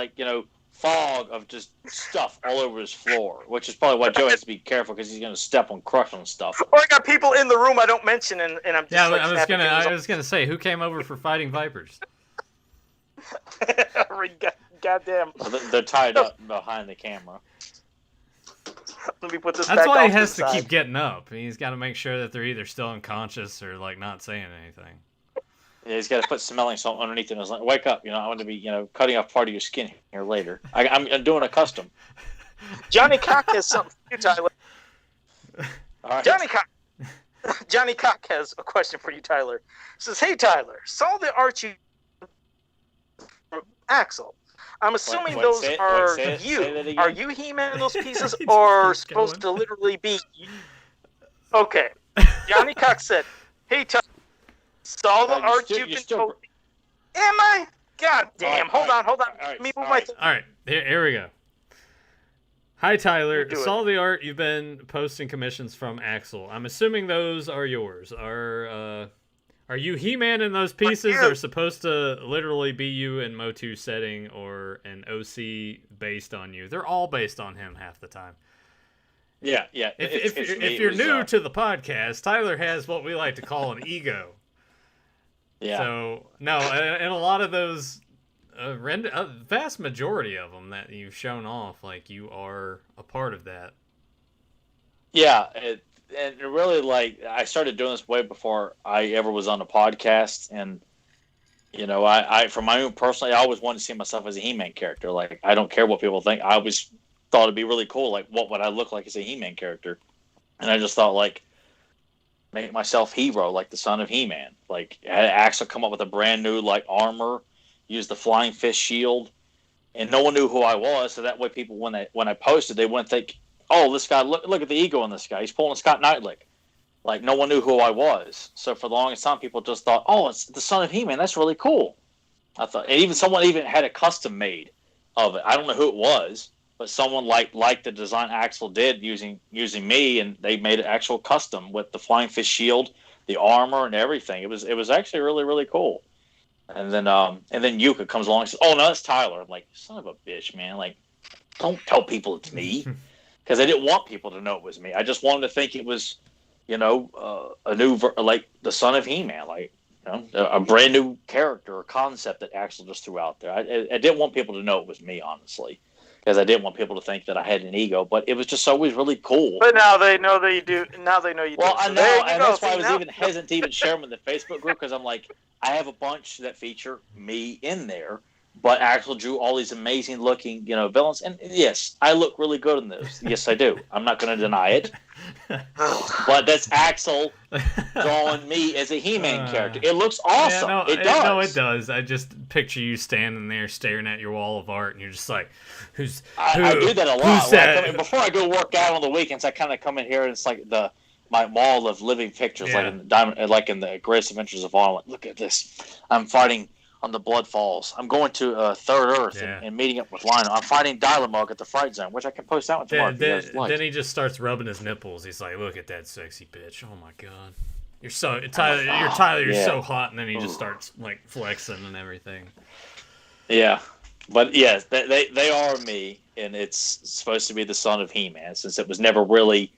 fog of just stuff all over his floor, which is probably why Joe has to be careful because he's going to step on crush on stuff. Or I got people in the room I don't mention, and I'm just I was gonna say who came over for Fighting Vipers. Goddamn. They're tied up behind the camera. Let me put this. That's why he has to keep getting up. He's got to make sure that they're either still unconscious or not saying anything. Yeah, he's got to put smelling salt underneath it. And I was like, wake up, I want to be, cutting off part of your skin here later. I'm doing a custom. Johnny Cock has something for you, Tyler. All right. Johnny Cock has a question for you, Tyler. He says, hey, Tyler, saw the art you from Axel. I'm assuming those are you. Are you He-Man in those pieces, or supposed to literally be you? Okay. Johnny Cock said, hey, Tyler. Saw the art you've been told. Am I? God damn. Hold on. Let me move my thing. All right. Here we go. Hi, Tyler. Saw the art you've been posting commissions from Axel. I'm assuming those are yours. Are you He-Man in those pieces, or supposed to literally be you in Motu setting or an OC based on you? They're all based on him half the time. Yeah. If you're new to the podcast, Tyler has what we like to call an ego. Yeah. So, no, and a lot of those, a vast majority of them that you've shown off, you are a part of that. Yeah, and really, I started doing this way before I ever was on a podcast, and, I for my own personally, I always wanted to see myself as a He-Man character. I don't care what people think. I always thought it'd be really cool, what would I look like as a He-Man character? And I just thought, make myself Hero, the son of He-Man. Axel come up with a brand new armor, use the flying fist shield, and no one knew who I was. So that way, people when I posted, they wouldn't think oh, this guy, look at the ego in this guy. He's pulling a Scott Knightlick. Like, no one knew who I was. So for the longest time, people just thought, oh, it's the son of He-Man. That's really cool. I thought, and someone had a custom made of it. I don't know who it was, but someone like the design Axel did using me, and they made an actual custom with the flying fish shield, the armor, and everything. It was actually really, really cool. And then Yuka comes along and says, "Oh no, that's Tyler." I'm like, "Son of a bitch, man! Like, don't tell people it's me," because I didn't want people to know it was me. I just wanted to think it was, a new like the son of He-Man, like a brand new character or concept that Axel just threw out there. I didn't want people to know it was me, honestly, because I didn't want people to think that I had an ego. But it was just always really cool. But now they know that you do. Now they know you do. Well, I know, and that's why I was even hesitant to even share them in the Facebook group, because I'm like, I have a bunch that feature me in there, but Axel drew all these amazing looking, villains. And yes, I look really good in those. Yes, I do. I'm not going to deny it. But that's Axel drawing me as a He-Man character. It looks awesome. Yeah, it does. No, it does. I just picture you standing there staring at your wall of art, and you're just like, I do that a lot. Before I go work out on the weekends, I kind of come in here, and it's like my wall of living pictures, like in the Greatest Adventures of All. Like, look at this. I'm fighting on the Blood Falls. I'm going to Third Earth and meeting up with Lionel. I'm fighting Dylamug at the Fright Zone, which I can post out tomorrow. Then he just starts rubbing his nipples. He's like, "Look at that sexy bitch! Oh my god, you're so Tyler. You're so hot." And then he just starts like flexing and everything. Yeah, but yes, they are me, and it's supposed to be the son of He-Man, since it was never really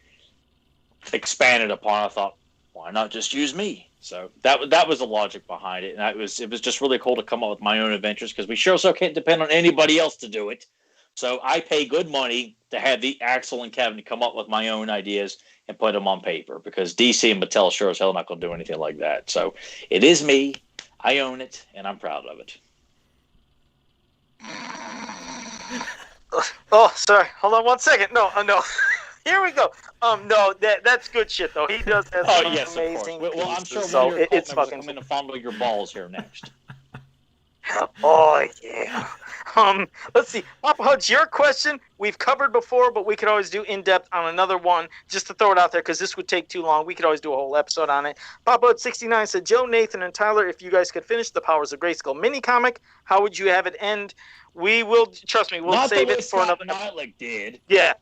expanded upon. I thought, why not just use me? So that was the logic behind it, and it was just really cool to come up with my own adventures, because we sure so can't depend on anybody else to do it. So I pay good money to have the Axel and Kevin come up with my own ideas and put them on paper, because DC and Mattel sure as hell not going to do anything like that. So it is me. I own it, and I'm proud of it. Oh, sorry. Hold on 1 second. No. Here we go. No, that's good shit though. He does have some amazing. Well, I'm sure so it's fucking. I'm going to fondle your balls here next. Oh yeah. Let's see, Papa Huds, your question we've covered before, but we could always do in depth on another one, just to throw it out there, because this would take too long. We could always do a whole episode on it. Papa Huds 69 said, Joe, Nathan, and Tyler, if you guys could finish the Powers of Grayskull mini comic, how would you have it end? We will, trust me, we'll save it for another. Not like did. Yeah.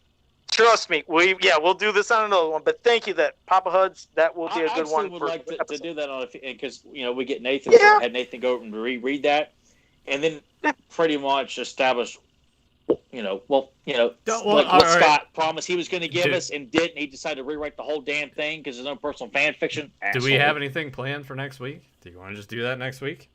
Trust me, we'll do this on another one. But thank you, that Papa Huds. That will be a good one. I would like to do that on, because we get Nathan. Yeah. Had Nathan go and reread that, and then pretty much establish, what Scott promised he was going to give us, and didn't. He decided to rewrite the whole damn thing because his own personal fan fiction. Do we have anything planned for next week? Do you want to just do that next week?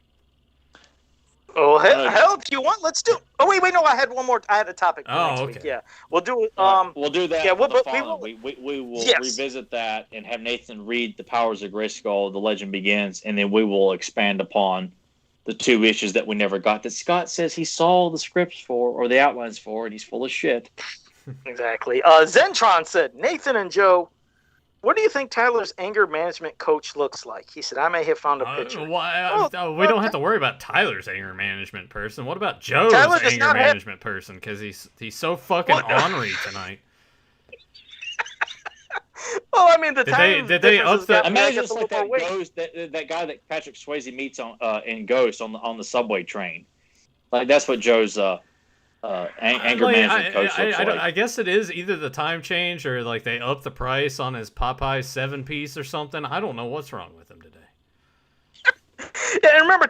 Oh, hell, if you want, let's do. Oh, wait, no, I had one more. I had a topic for next week. Yeah, we'll do it. We'll do that. Yeah, we will revisit that and have Nathan read the Powers of Grayskull, The Legend Begins, and then we will expand upon the 2 issues that we never got that Scott says he saw the scripts for or the outlines for, and he's full of shit. Exactly. Zentron said, Nathan and Joe, what do you think Tyler's anger management coach looks like? He said, I may have found a picture. We don't have to worry about Tyler's anger management person. What about Joe's anger management person? Because he's so fucking ornery tonight. Well, I mean, did they up the? Imagine it's like that guy that Patrick Swayze meets in Ghost on the subway train. Like, that's what Joe's anger management coach looks like. I guess it is either the time change or like they up the price on his Popeye 7-piece or something. I don't know what's wrong with him today. Yeah, and remember,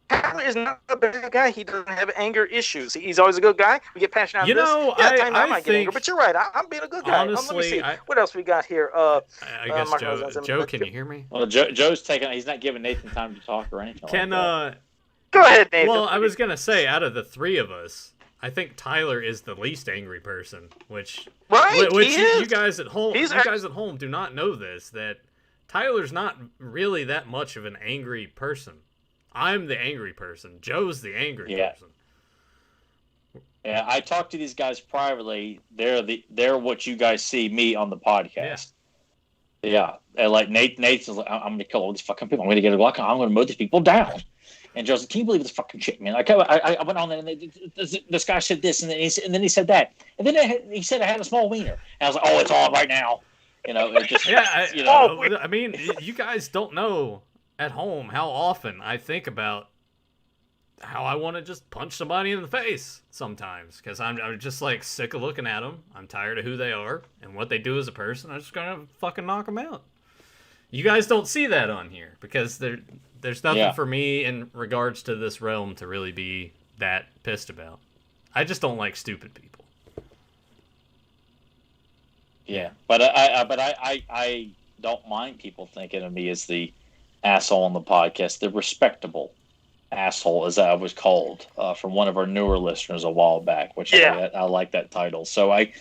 Tyler is not a bad guy. He doesn't have anger issues. He's always a good guy. We get passionate on this. I might get anger, but you're right. I'm being a good guy. Honestly, let me see. What else we got here? I guess Joe, can you hear me? Well, Joe's taking. He's not giving Nathan time to talk or anything. Go ahead, Nathan. Well, I was gonna say, out of the 3 of us, I think Tyler is the least angry person. Which you guys at home do not know this, that Tyler's not really that much of an angry person. I'm the angry person. Joe's the angry person. Yeah, I talked to these guys privately. They're what you guys see me on the podcast. Yeah, and like Nathan's like, I'm going to kill all these fucking people. I'm going to get a Glock. I'm going to mow these people down. And Joe's like, can you believe this fucking shit, man? I went on there, and this guy said this, and then he said that. And then he said I had a small wiener. And I was like, oh, it's on right now. It just, I mean, you guys don't know at home how often I think about how I want to just punch somebody in the face sometimes, because I'm just like sick of looking at them. I'm tired of who they are and what they do as a person. I'm just gonna fucking knock them out. You guys don't see that on here because there's nothing for me in regards to this realm to really be that pissed about. I just don't like stupid people. Yeah, but I don't mind people thinking of me as the asshole on the podcast, the respectable asshole, as I was called from one of our newer listeners a while back, which I like that title. So I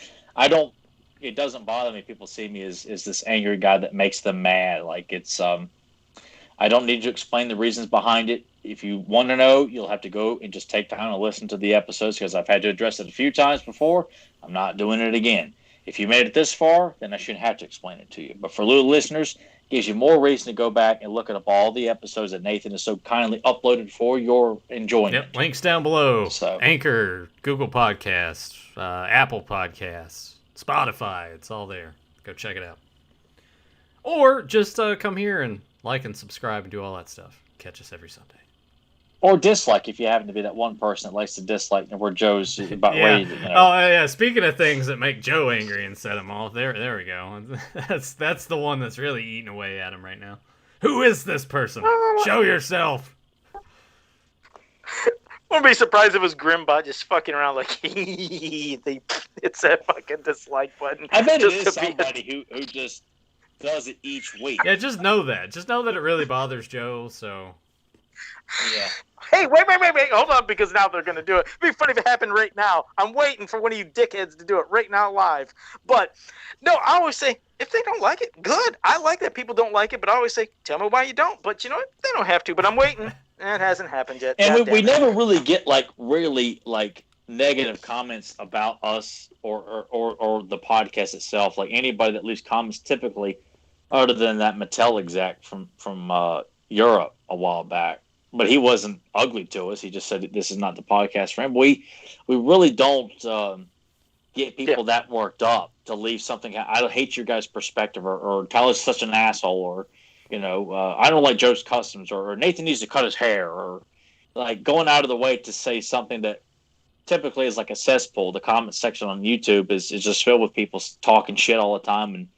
don't. It doesn't bother me. People see me as this angry guy that makes them mad. Like it's I don't need to explain the reasons behind it. If you want to know, you'll have to go and just take time to listen to the episodes, because I've had to address it a few times before. I'm not doing it again. If you made it this far, then I shouldn't have to explain it to you. But for little listeners, it gives you more reason to go back and look at all the episodes that Nathan has so kindly uploaded for your enjoyment. Yep, links down below. So. Anchor, Google Podcasts, Apple Podcasts, Spotify. It's all there. Go check it out. Or just come here and like and subscribe and do all that stuff. Catch us every Sunday. Or dislike if you happen to be that one person that likes to dislike where Joe's about ready to, Oh, yeah. Speaking of things that make Joe angry and set him off, there we go. That's the one that's really eating away at him right now. Who is this person? Show yourself. Wouldn't be surprised if it was Grimbot just fucking around like it's that fucking dislike button. I bet it is somebody who just does it each week. Yeah, just know that. Just know that it really bothers Joe, so... Yeah. Hey, wait. Hold on, because now they're going to do it. It'd be funny if it happened right now. I'm waiting for one of you dickheads to do it right now live. But, no, I always say, if they don't like it, good. I like that people don't like it, but I always say, tell me why you don't. But you know what? They don't have to, but I'm waiting. It hasn't happened yet. And we never really get, really negative comments about us or the podcast itself. Like, anybody that leaves comments typically, other than that Mattel exec from Europe a while back. But he wasn't ugly to us. He just said this is not the podcast for him. We really don't get people that worked up to leave something. I hate your guys' perspective, or Tyler's such an asshole, or I don't like Joe's customs, or Nathan needs to cut his hair, or like going out of the way to say something that typically is like a cesspool. The comment section on YouTube is just filled with people talking shit all the time, and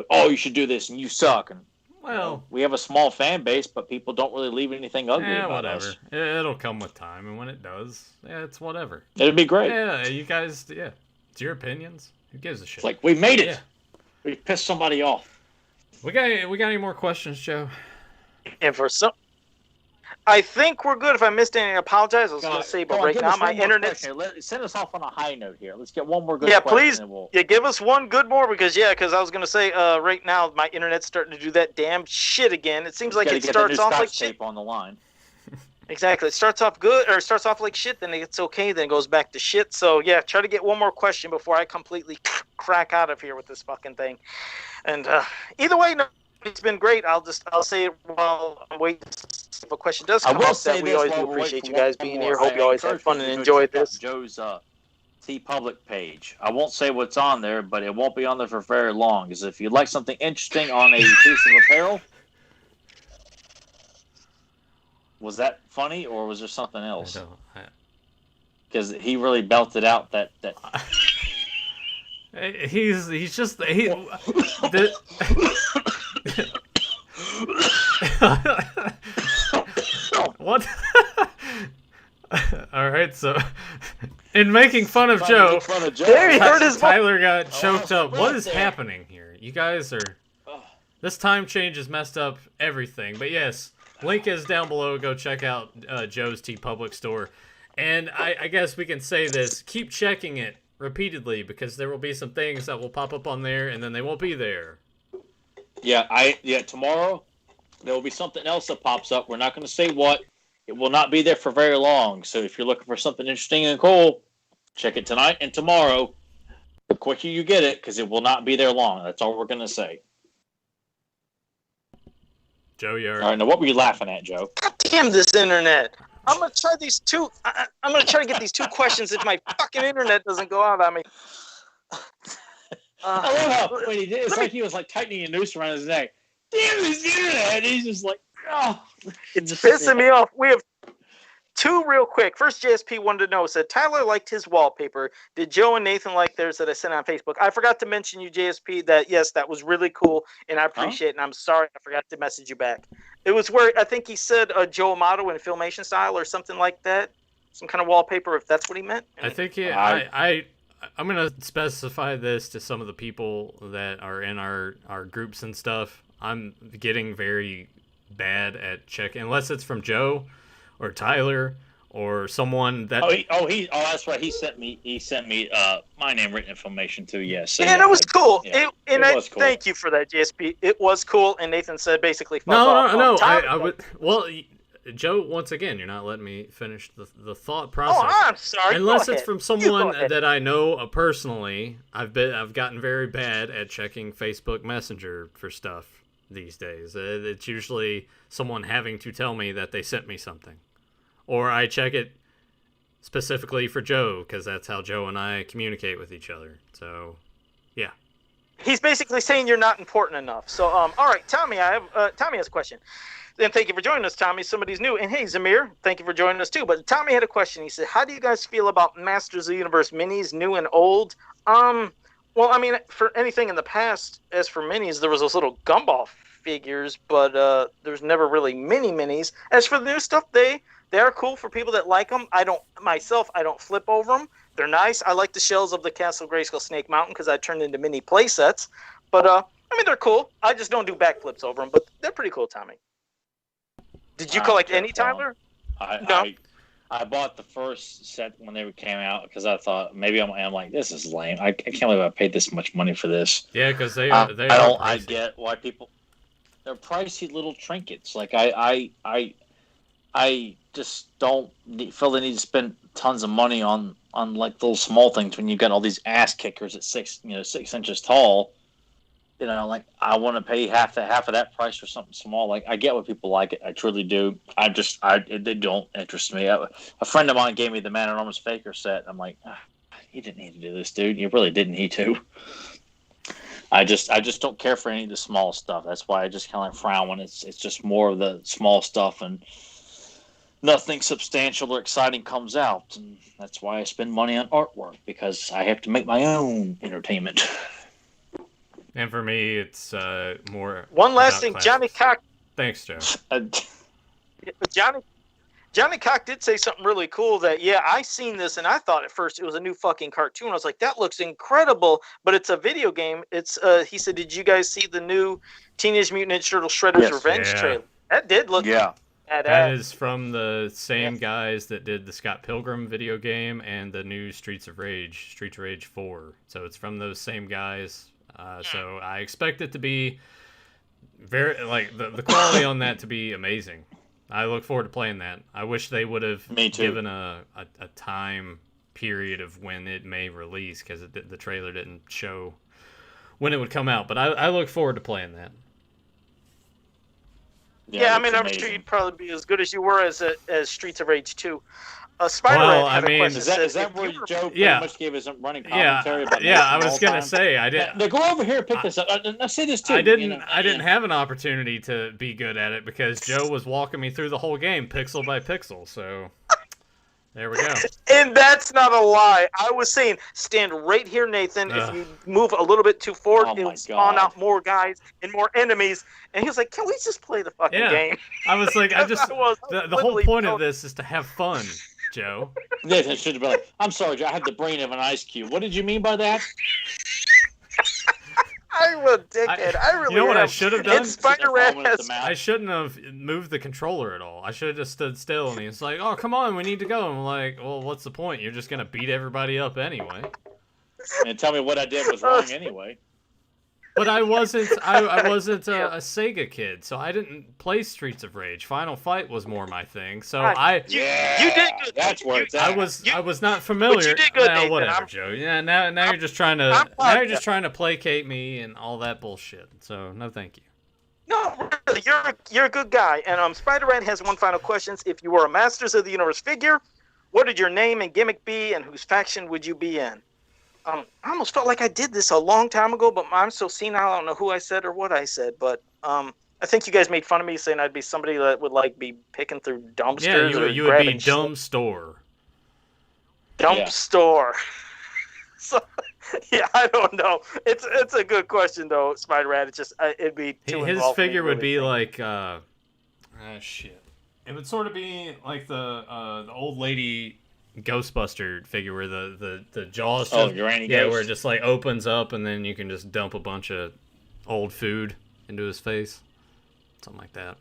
oh, you should do this, and you suck, and. Well, we have a small fan base, but people don't really leave anything ugly about us. It'll come with time, and when it does, it's whatever. It'd be great. Yeah, you guys, it's your opinions. Who gives a shit? It's like, we made it. Yeah. We pissed somebody off. We got any more questions, Joe? And for some... I think we're good. If I missed anything, I apologize. I was going to say, but right now my internet... Send us off on a high note here. Let's get one more good question. Please. Yeah, give us one good more, because I was going to say, right now my internet's starting to do that damn shit again. It seems like it starts off like shit. On the line. Exactly. It starts off good, or it starts off like shit, then it's okay, then it goes back to shit. So, yeah, try to get one more question before I completely crack out of here with this fucking thing. And either way, no, it's been great. I'll say it while I'm waiting. If a question does come up, that we always do appreciate you guys being here. Hope you always have fun and enjoyed this. Joe's TeePublic page. I won't say what's on there, but it won't be on there for very long. Because if you'd like something interesting on a piece of apparel, was that funny or was there something else? Because he really belted out that. He's just What? All right, so in making fun of Joe, Tyler got choked up. What is happening here? You guys are... This time change has messed up everything. But yes, link is down below. Go check out Joe's TeePublic store. And I guess we can say this. Keep checking it repeatedly, because there will be some things that will pop up on there and then they won't be there. Yeah, tomorrow there will be something else that pops up. We're not going to say what. It will not be there for very long. So if you're looking for something interesting and cool, check it tonight and tomorrow. The quicker you get it, because it will not be there long. That's all we're going to say. Joe, you're... All right, now what were you laughing at, Joe? God damn this internet! I'm gonna try these two. I'm gonna try to get these two questions if my fucking internet doesn't go out on me. I love how when he did, it's like he was like tightening a noose around his neck. Damn this internet! He's just like, oh, it's pissing me off. We have two real quick. First, JSP wanted to know, said Tyler liked his wallpaper. Did Joe and Nathan like theirs that I sent on Facebook? I forgot to mention you, JSP, that yes, that was really cool, and I appreciate it, and I'm sorry I forgot to message you back. It was where I think he said Joe Amato in Filmation style or something like that. Some kind of wallpaper, if that's what he meant. I think I'm going to specify this to some of the people that are in our groups and stuff. I'm getting very bad at checking, unless it's from Joe or Tyler or someone that... that's right. He sent me my name written information too, yes. So, and it was cool. Yeah, it was cool. Thank you for that, JSP. It was cool, and Nathan said basically... No. I would... Well... Joe, once again, you're not letting me finish the thought process. Oh, I'm sorry. Unless it's from someone that I know personally, I've gotten very bad at checking Facebook Messenger for stuff these days. It's usually someone having to tell me that they sent me something, or I check it specifically for Joe because that's how Joe and I communicate with each other. So, yeah. He's basically saying you're not important enough. So, all right, Tommy, Tommy has a question. And thank you for joining us, Tommy. Somebody's new. And hey, Zamir, thank you for joining us too. But Tommy had a question. He said, how do you guys feel about Masters of the Universe minis, new and old? Well, I mean, for anything in the past, as for minis, there was those little gumball figures, but there's never really minis. As for the new stuff, they are cool for people that like them. I don't flip over them. They're nice. I like the shells of the Castle Grayskull Snake Mountain because I turned into mini play sets. But, I mean, they're cool. I just don't do backflips over them, but they're pretty cool, Tommy. Did you collect any, Tyler? No. I bought the first set when they came out because I thought maybe I'm like, this is lame. I can't believe I paid this much money for this. Yeah, because I get why people, they're pricey little trinkets. Like I just don't feel the need to spend tons of money on like little small things when you've got all these ass kickers at 6 inches tall. You know, like I want to pay half of that price for something small. Like I get why people like it, I truly do. They don't interest me. A friend of mine gave me the Man Enormous Faker set. I'm like, you didn't need to do this, dude. You really didn't need to. I just don't care for any of the small stuff. That's why I just kind of like frown when it's just more of the small stuff and nothing substantial or exciting comes out. And that's why I spend money on artwork because I have to make my own entertainment. And for me, it's more... One last thing, Johnny Cock... Thanks, Joe. Johnny Cock did say something really cool that, yeah, I seen this, and I thought at first it was a new fucking cartoon. I was like, that looks incredible, but it's a video game. It's he said, did you guys see the new Teenage Mutant Ninja Turtles Shredder's Revenge trailer? That did look... Yeah. That is from the same guys that did the Scott Pilgrim video game and the new Streets of Rage 4. So it's from those same guys... So I expect it to be very, like, the quality on that to be amazing. I look forward to playing that. I wish they would have given a time period of when it may release because the trailer didn't show when it would come out. But I look forward to playing that. Yeah, I mean, I'm sure you'd probably be as good as you were as Streets of Rage 2. Spider-Man had a question. Is that where Joe pretty much gave us a running commentary about I was going to say, I didn't... Now, go over here and pick this up. Now, say this, too. I didn't have an opportunity to be good at it because Joe was walking me through the whole game, pixel by pixel, so... There we go. And that's not a lie. I was saying, stand right here, Nathan. If you move a little bit too forward, it'll spawn out more guys and more enemies. And he was like, can we just play the fucking game? I was like, the whole point of this is to have fun, Joe. Nathan should have been like, I'm sorry, Joe, I have the brain of an ice cube. What did you mean by that? I'm a dickhead. I really You know what I should have done? I shouldn't have moved the controller at all. I should have just stood still, and he's like, oh, come on, we need to go. I'm like, well, what's the point? You're just going to beat everybody up anyway. And tell me what I did was wrong anyway. But I wasn't a Sega kid, so I didn't play Streets of Rage. Final Fight was more my thing. So you did good. That's where it's at. I was not familiar. But you did good, Nathan. Whatever, Joe. Yeah, now you're just trying to placate me and all that bullshit. So no, thank you. No, you're a good guy. And Spider-Man has one final question. If you were a Masters of the Universe figure, what would your name and gimmick be, and whose faction would you be in? I almost felt like I did this a long time ago, but I'm so senile, I don't know who I said or what I said. But I think you guys made fun of me saying I'd be somebody that would like be picking through dumpsters. Yeah, or you would be grabbing dumb store. dump store. So, yeah, I don't know. It's a good question though, Spider-Man. It's just it'd be too His involved for me figure to would really be think. like shit. It would sort of be like the old lady Ghostbuster figure where the jaws just, Granny yeah, Ghost. where it just like opens up and then you can just dump a bunch of old food into his face. Something like that.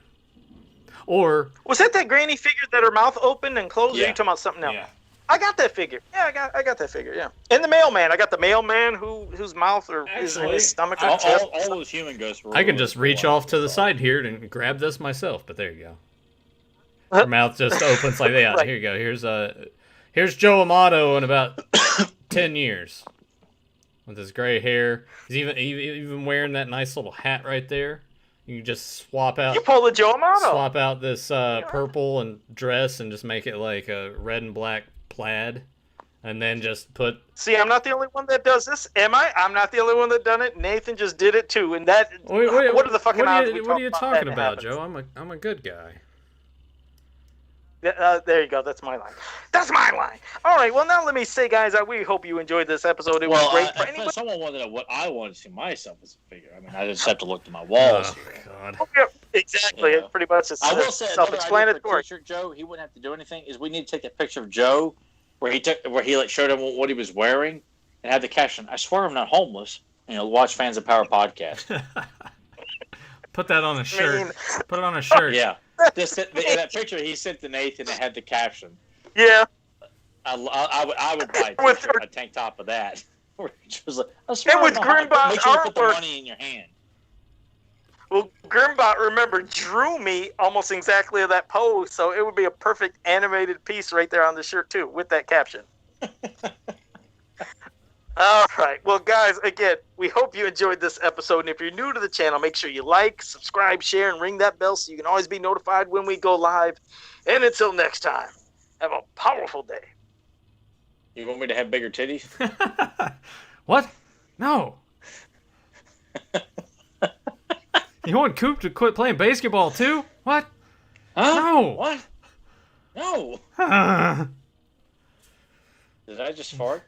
Or Was that granny figure that her mouth opened and closed? Or are Yeah. you talking about something else? yeah. I got that figure. Yeah, I got that figure. Yeah. And the mailman. I got the mailman whose mouth or Actually, his stomach or all, chest. all those human ghosts were I can really just cool. reach off to the side here and grab this myself, but there you go. Her mouth just opens like that. Right. Here you go. Here's Joe Amato in about 10 years. With his gray hair. He's even wearing that nice little hat right there. You can just swap out You pull the Joe Amato. this purple and dress and just make it like a red and black plaid. And then just put... See, I'm not the only one that does this, am I? I'm not the only one that done it. Nathan just did it too, and that. What are the fucking odds? What are you talking about, that Joe? I'm a good guy. There you go. That's my line. That's my line. All right. Well, now let me say, guys, we hope you enjoyed this episode. It was great. For anybody. Someone wanted to know what I wanted to see myself as a figure. I mean, I just have to look to my walls Oh, here. God. Yeah, exactly. Yeah. It's pretty much I will say, another idea for self-explanatory. a t-shirt, Joe, he wouldn't have to do anything. Is we need to take a picture of Joe where he like showed him what he was wearing and had the caption, "I swear I'm not homeless." Watch Fans of Power podcast. Put that on a shirt. mean- Put it on a shirt. Yeah, that picture he sent to Nathan that had the caption. Yeah. I would buy With a tank top of that. Which was like, I swear And with I'm not homeless. Grimbot's Make sure you put the artwork. money in your hand. Well, Grimbot, remember, drew me almost exactly that pose, so it would be a perfect animated piece right there on the shirt, too, with that caption. All right. Well, guys, again, we hope you enjoyed this episode. And if you're new to the channel, make sure you like, subscribe, share, and ring that bell so you can always be notified when we go live. And until next time, have a powerful day. You want me to have bigger titties? What? No. You want Coop to quit playing basketball too? What? Huh? No. What? No. Did I just fart?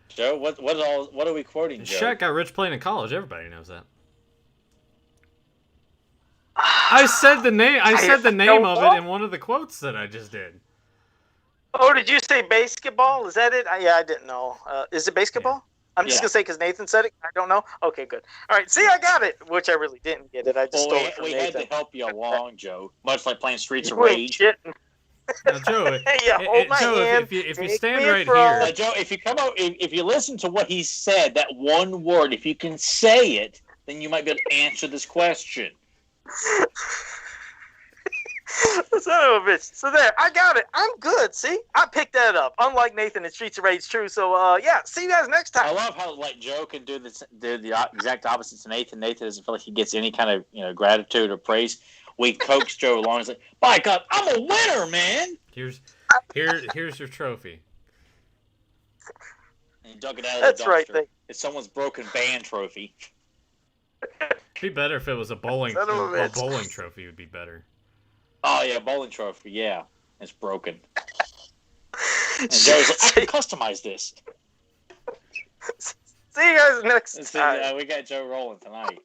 Joe, what are we quoting, Joe? Shaq got rich playing in college. Everybody knows that. I said the name. I said the name of it in one of the quotes that I just did. Oh, did you say basketball? Is that it? Yeah, I didn't know. Is it basketball? I'm just Yeah. going to say because Nathan said it. I don't know. Okay, good. All right. See, I got it, which I really didn't get it. I just stole it from we had Nathan. to help you along, Joe. Much like playing Streets of You ain't Rage. shitting. Now, Joe, Yeah, hold my Joe, hand. if you Take stand me in right for a- here, Joe, if you listen to what he said, that one word, if you can say it, then you might be able to answer this question. Son of a bitch. So there, I got it. I'm good. See, I picked that up. Unlike Nathan in Streets of Rage, true. So yeah, see you guys next I time. love how Joe can do the exact opposite to Nathan. Nathan doesn't feel like he gets any kind of gratitude or praise. We coax Joe along. It's like, by God, I'm a winner, man. here's your trophy. And he dug it out of That's the dumpster. right. It's someone's broken band trophy. It'd be better if it was a bowling Son of a bitch. bowling trophy would be better. Oh yeah, bowling trophy. Yeah, it's broken. And Joe's like, I can customize this. See you guys next And so, time. we got Joe rolling tonight.